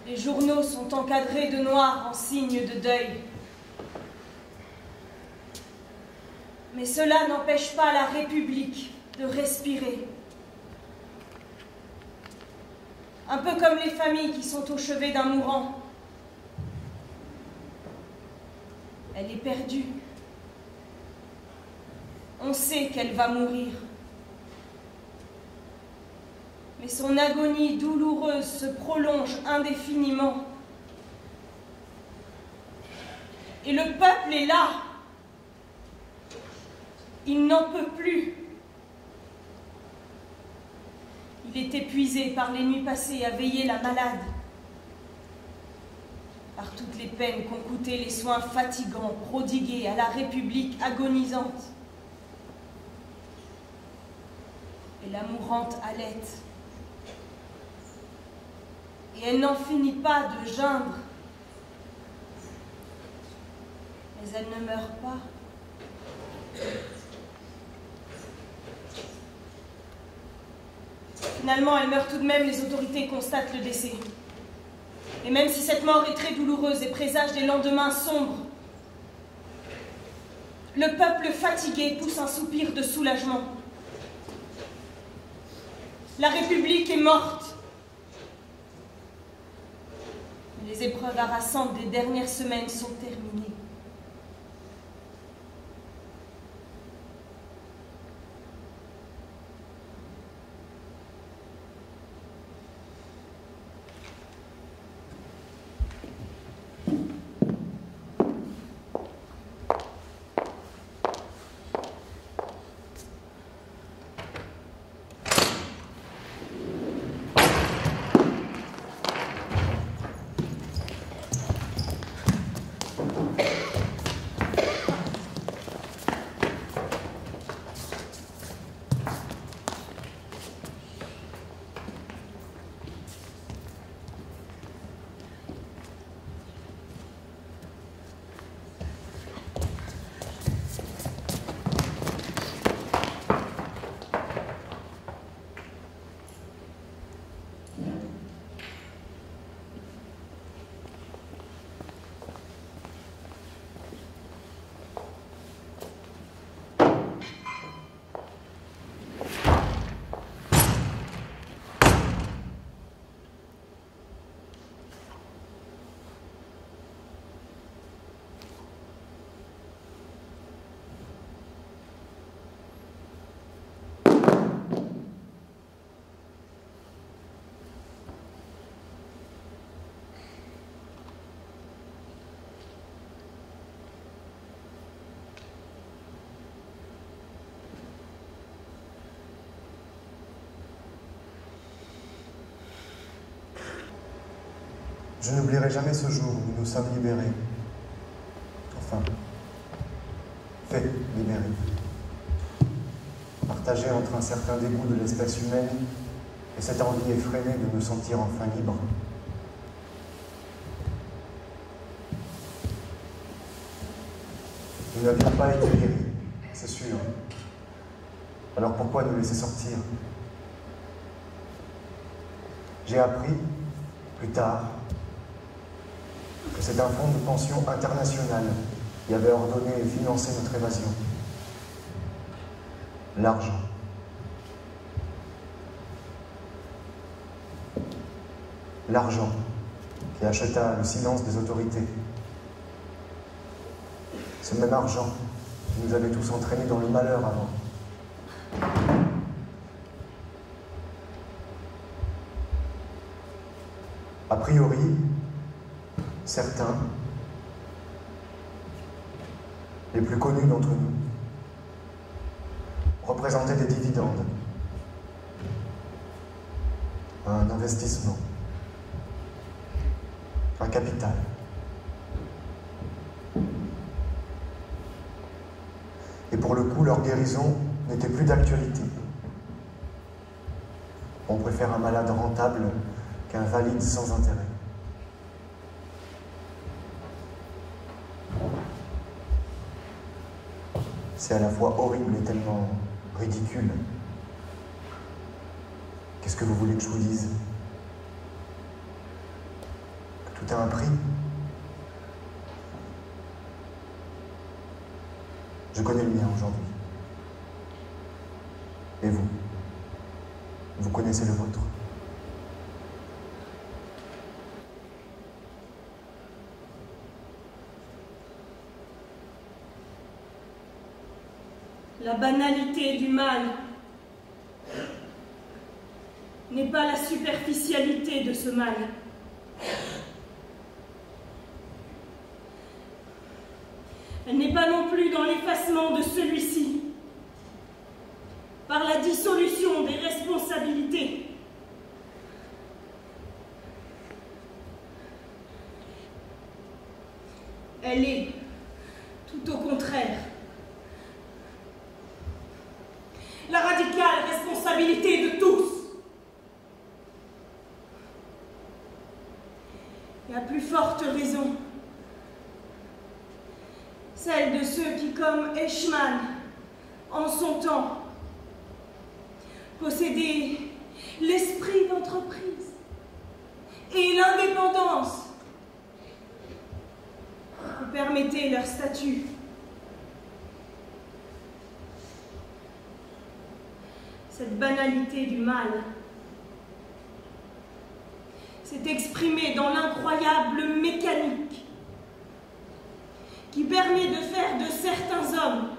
Les journaux sont encadrés de noir en signe de deuil. Mais cela n'empêche pas la République de respirer. Un peu comme les familles qui sont au chevet d'un mourant. Elle est perdue. On sait qu'elle va mourir. Mais son agonie douloureuse se prolonge indéfiniment. Et le peuple est là. Il n'en peut plus. Il est épuisé par les nuits passées à veiller la malade, par toutes les peines qu'ont coûté les soins fatigants prodigués à la République agonisante. Et la mourante halète. Et elle n'en finit pas de geindre. Mais elle ne meurt pas. Finalement, elle meurt tout de même, les autorités constatent le décès. Et même si cette mort est très douloureuse et présage des lendemains sombres, le peuple fatigué pousse un soupir de soulagement. La République est morte. Les épreuves harassantes des dernières semaines sont terminées. Je n'oublierai jamais ce jour où nous nous sommes libérés. Enfin, fait libérés. Partagés entre un certain dégoût de l'espèce humaine et cette envie effrénée de nous sentir enfin libres. Nous n'avions pas été guéris, c'est sûr. Alors pourquoi nous laisser sortir? J'ai appris, plus tard, que c'est un fonds de pension international qui avait ordonné et financé notre évasion. l'argent. L'argent qui acheta le silence des autorités. Ce même argent qui nous avait tous entraînés dans le malheur avant. A priori, certains, les plus connus d'entre nous, représentaient des dividendes, un investissement, un capital. Et pour le coup, leur guérison n'était plus d'actualité. On préfère un malade rentable qu'un valide sans intérêt. C'est à la fois horrible et tellement ridicule. Qu'est-ce que vous voulez que je vous dise? Que tout a un prix? Je connais le mien aujourd'hui. Et vous? Vous connaissez le vôtre? La banalité du mal n'est pas la superficialité de ce mal. Elle n'est pas non plus dans l'effacement de celui-ci, par la dissolution des responsabilités. Elle est, tout au contraire, la radicale responsabilité de tous. Et à plus forte raison, celle de ceux qui, comme Eichmann, en son temps, possédaient l'esprit d'entreprise et l'indépendance que permettait leur statut. Cette banalité du mal s'est exprimée dans l'incroyable mécanique qui permet de faire de certains hommes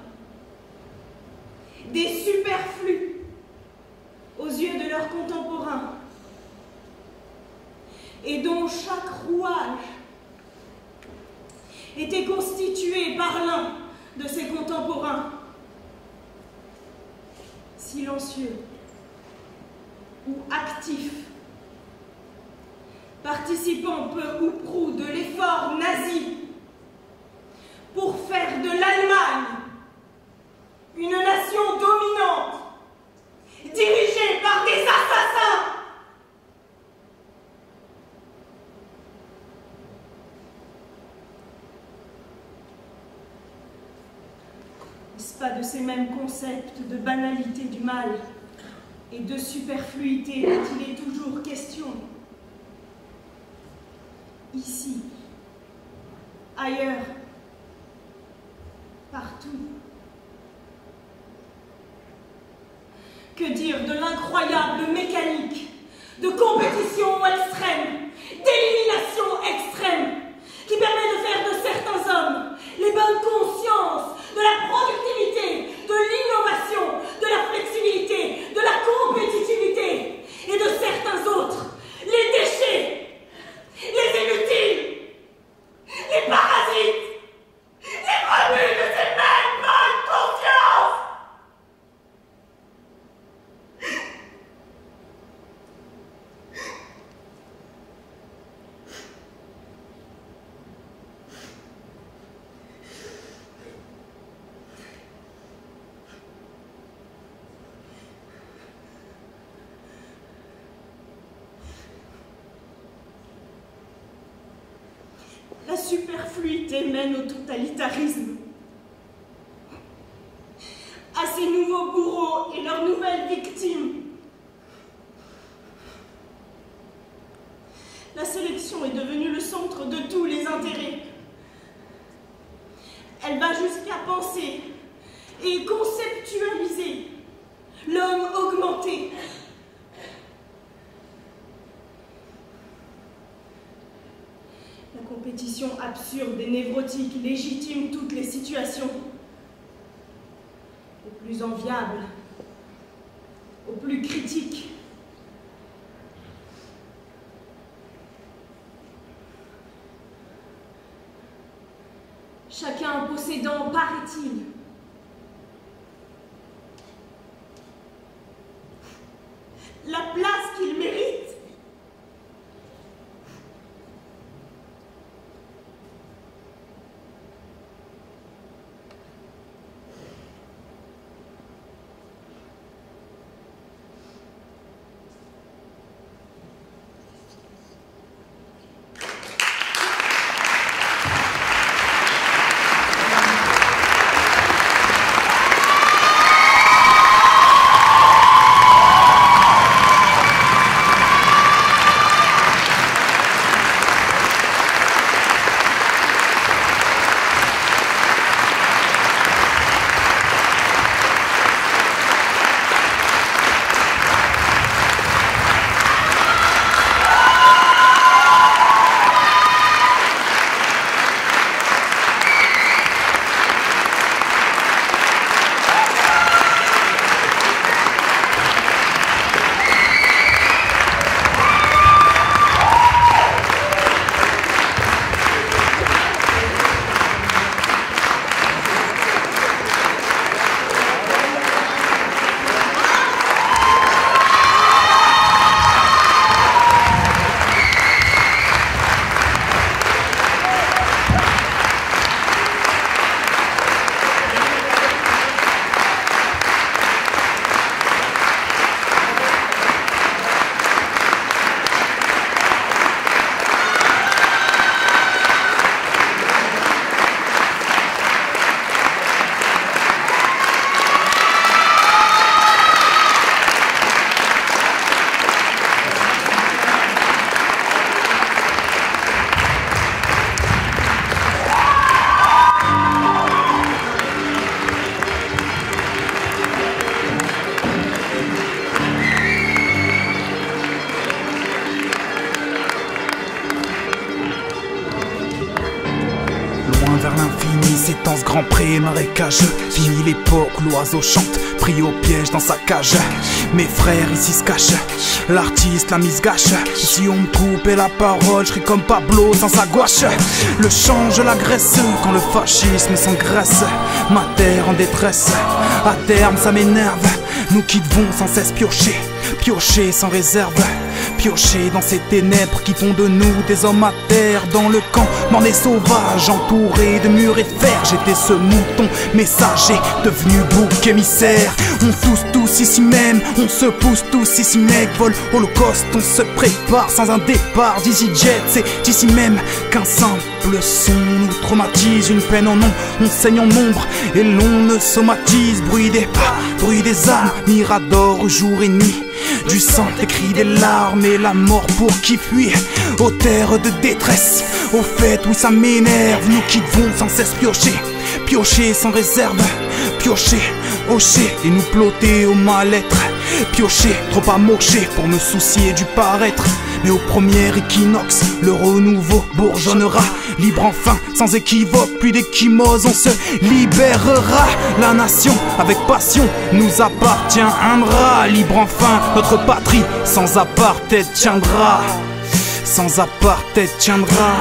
des superflus aux yeux de leurs contemporains et dont chaque rouage était constitué par l'un de ses contemporains, silencieux ou actif, participant peu ou prou de l'effort nazi pour faire de l'Allemagne une nation dominante, dirigée par des assassins. N'est-ce pas de ces mêmes concepts de banalité du mal et de superfluité dont il est toujours question? Ici, ailleurs, partout. Que dire de l'incroyable mécanique de compétition extrême, d'élimination extrême, qui permet de faire de certains hommes les bonnes consciences de la productivité, de l'innovation, de la flexibilité, de la compétitivité, et de certains autres, les déchets, les inutiles, les parasites, les rebuts de ces mêmes bonnes consciences. La superfluité mène au totalitarisme, à ces nouveaux bourreaux et leurs nouvelles victimes. La sélection est devenue le centre de tous les intérêts. Elle va jusqu'à penser et conceptualiser compétition absurde et névrotique légitime toutes les situations. Au plus enviable, au plus critique. Chacun possédant, paraît-il, la place qu'il mérite. Vers l'infini s'étend ce grand pré marécageux. Fini l'époque où l'oiseau chante, pris au piège dans sa cage. Mes frères ici se cachent, l'artiste la mise gâche. Ici on me coupait la parole, je ris comme Pablo sans sa gouache. Le chant je l'agresse quand le fascisme s'engraisse. Ma terre en détresse, à terme ça m'énerve. Nous qui devons sans cesse piocher, piocher sans réserve. Piocher dans ces ténèbres qui font de nous des hommes à terre. Dans le camp, morne et sauvage, entouré de murs et de fer. J'étais ce mouton messager, devenu bouc émissaire. On tous ici même, on se pousse tous ici mec. Vol holocauste, on se prépare sans un départ. d'EasyJet, c'est ici même qu'un simple son nous traumatise. Une peine en nom, on saigne en nombre et l'on ne somatise. Bruit des pas, bruit des armes, mirador jour et nuit. Du sang, des cris, des larmes et la mort pour qui fuit. Aux terres de détresse, au fait où ça m'énerve. Nous qui devons sans cesse piocher, piocher sans réserve. Piocher, hocher et nous plotter au mal-être. Piocher, trop amoché pour me soucier du paraître. Mais au premier équinoxe, le renouveau bourgeonnera. Libre enfin, sans équivoque, plus d'échymose, on se libérera. La nation, avec passion, nous appartiendra. Libre enfin, notre patrie, sans apartheid tiendra. Sans apartheid tiendra.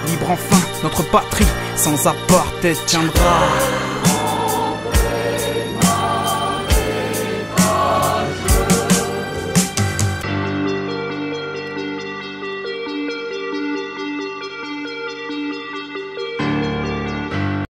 Libre enfin, notre patrie, sans apartheid tiendra.